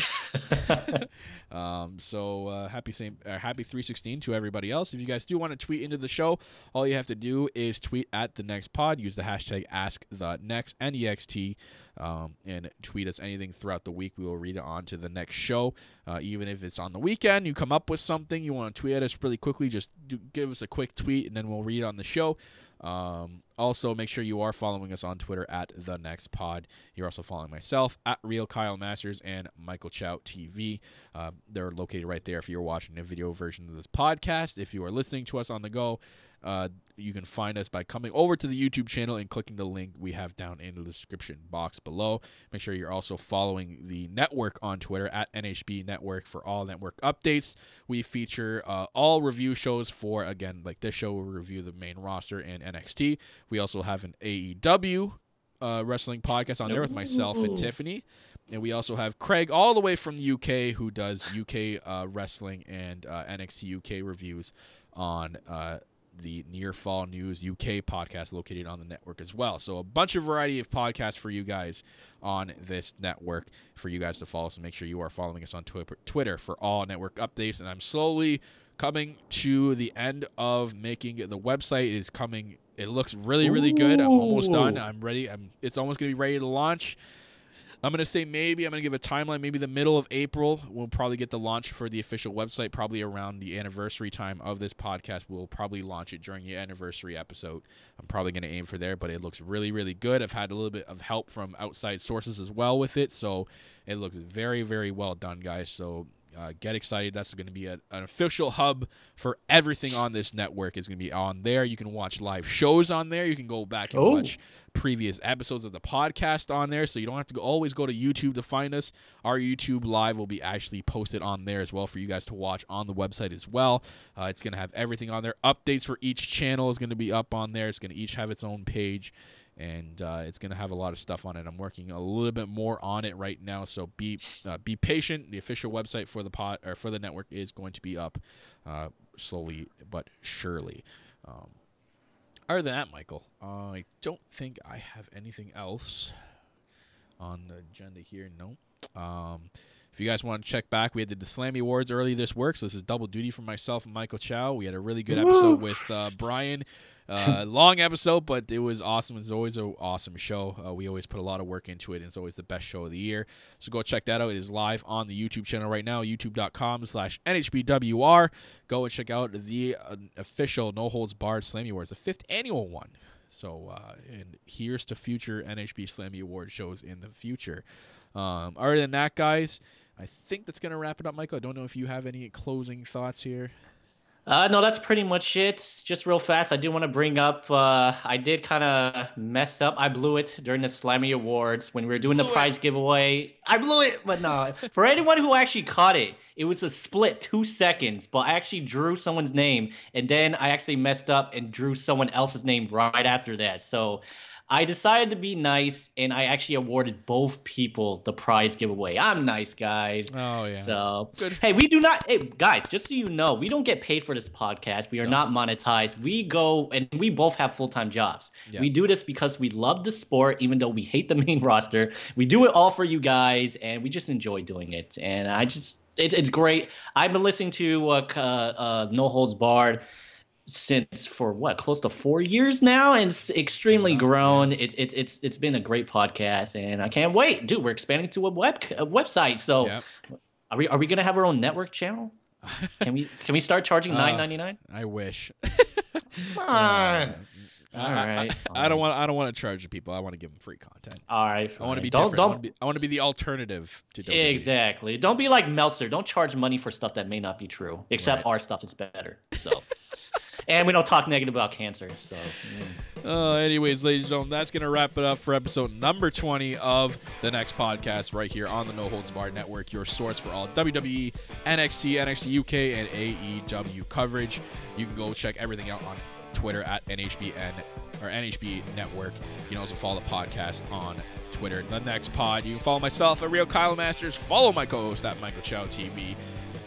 Happy 3/16 to everybody else. If you guys do want to tweet into the show, all you have to do is tweet at TheNEXT. Use the hashtag AskTheNEXT, NEXT, and tweet us anything throughout the week. We will read it on to the next show. Even if it's on the weekend, you come up with something you want to tweet at us really quickly, just give us a quick tweet, and then we'll read it on the show. Also, make sure you are following us on Twitter at TheNextPod. You're also following myself at Real Kyle Masters and Michael Chow TV. They're located right there if you're watching the video version of this podcast. If you are listening to us on the go, you can find us by coming over to the YouTube channel and clicking the link we have down in the description box below. Make sure you're also following the network on Twitter at NHB Network for all network updates. We feature all review shows for, again, like this show, we review the main roster and NXT. We also have an AEW wrestling podcast on there with myself and Tiffany. And we also have Craig all the way from the UK who does UK wrestling and NXT UK reviews on the Near Fall News UK podcast located on the network as well. So a bunch of variety of podcasts for you guys on this network for you guys to follow. So make sure you are following us on Twitter for all network updates. And I'm slowly coming to the end of making the website. It is coming. It looks really, really good. I'm almost done. I'm ready. It's almost going to be ready to launch. I'm going to say maybe, I'm going to give a timeline, maybe the middle of April, we'll probably get the launch for the official website, probably around the anniversary time of this podcast. We'll probably launch it during the anniversary episode. I'm probably going to aim for there, but it looks really, really good. I've had a little bit of help from outside sources as well with it, so it looks very, very well done, guys. So get excited. That's going to be an official hub for everything on this network. Is going to be on there. You can watch live shows on there. You can go back and watch previous episodes of the podcast on there, so you don't have to always go to YouTube to find us. Our YouTube live will be actually posted on there as well for you guys to watch on the website as well. It's going to have everything on there. Updates for each channel is going to be up on there. It's going to each have its own page. And it's going to have a lot of stuff on it. I'm working a little bit more on it right now, so be patient. The official website for the network is going to be up slowly but surely. Other than that, Michael, I don't think I have anything else on the agenda here. No. If you guys want to check back, we did the Slammy Awards early this week, so this is double duty for myself and Michael Chow. We had a really good episode with Brian. Long episode, but it was awesome. It's always an awesome show. We always put a lot of work into it, and it's always the best show of the year. So go check that out. It is live on the YouTube channel right now, youtube.com/NHBWR. Go and check out the official No Holds Barred Slammy Awards, the 5th annual one. So, and here's to future NHB Slammy Award shows in the future. Other than that, guys, I think that's going to wrap it up, Michael. I don't know if you have any closing thoughts here. No, that's pretty much it. Just real fast, I do want to bring up, I did kind of mess up. I blew it during the Slammy Awards when we were doing the prize giveaway. I blew it, but no. For anyone who actually caught it, it was a split 2 seconds, but I actually drew someone's name, and then I actually messed up and drew someone else's name right after that. So I decided to be nice, and I actually awarded both people the prize giveaway. I'm nice, guys. Oh, yeah. So, good. Hey, we do not – hey, guys, just so you know, we don't get paid for this podcast. We are not monetized. We go – and we both have full-time jobs. Yeah. We do this because we love the sport, even though we hate the main roster. We do it all for you guys, and we just enjoy doing it. And I just – it's great. I've been listening to No Holds Barred since for close to 4 years now, and it's extremely grown. Yeah. It's been a great podcast, and I can't wait, dude. We're expanding to a website, so are we gonna have our own network channel? Can we start charging $9.99? I wish. Come on. All right. I don't want to charge the people. I want to give them free content. All right. I want to be different. I want to be the alternative to WWE. Exactly. Don't be like Meltzer. Don't charge money for stuff that may not be true. Except our stuff is better. So. And we don't talk negative about cancer. So. Anyways, ladies and gentlemen, that's going to wrap it up for episode number 20 of the next podcast right here on the No Holds Barred Network, your source for all WWE, NXT, NXT UK, and AEW coverage. You can go check everything out on Twitter at NHBN or NHB Network. You can also follow the podcast on Twitter, The Next Pod. You can follow myself at Real Kyle Masters. Follow my co-host at Michael Chow TV.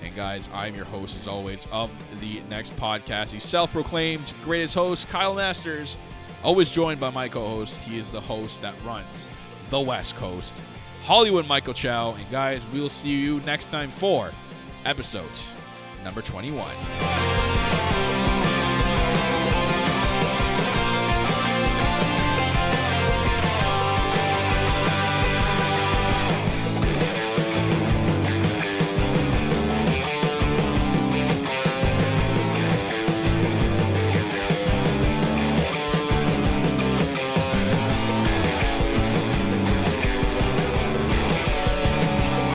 And guys, I'm your host, as always, of the Next Podcast, the self-proclaimed greatest host, Kyle Masters, always joined by my co-host. He is the host that runs the West Coast, Hollywood Michael Chow. And guys, we'll see you next time for episode number 21.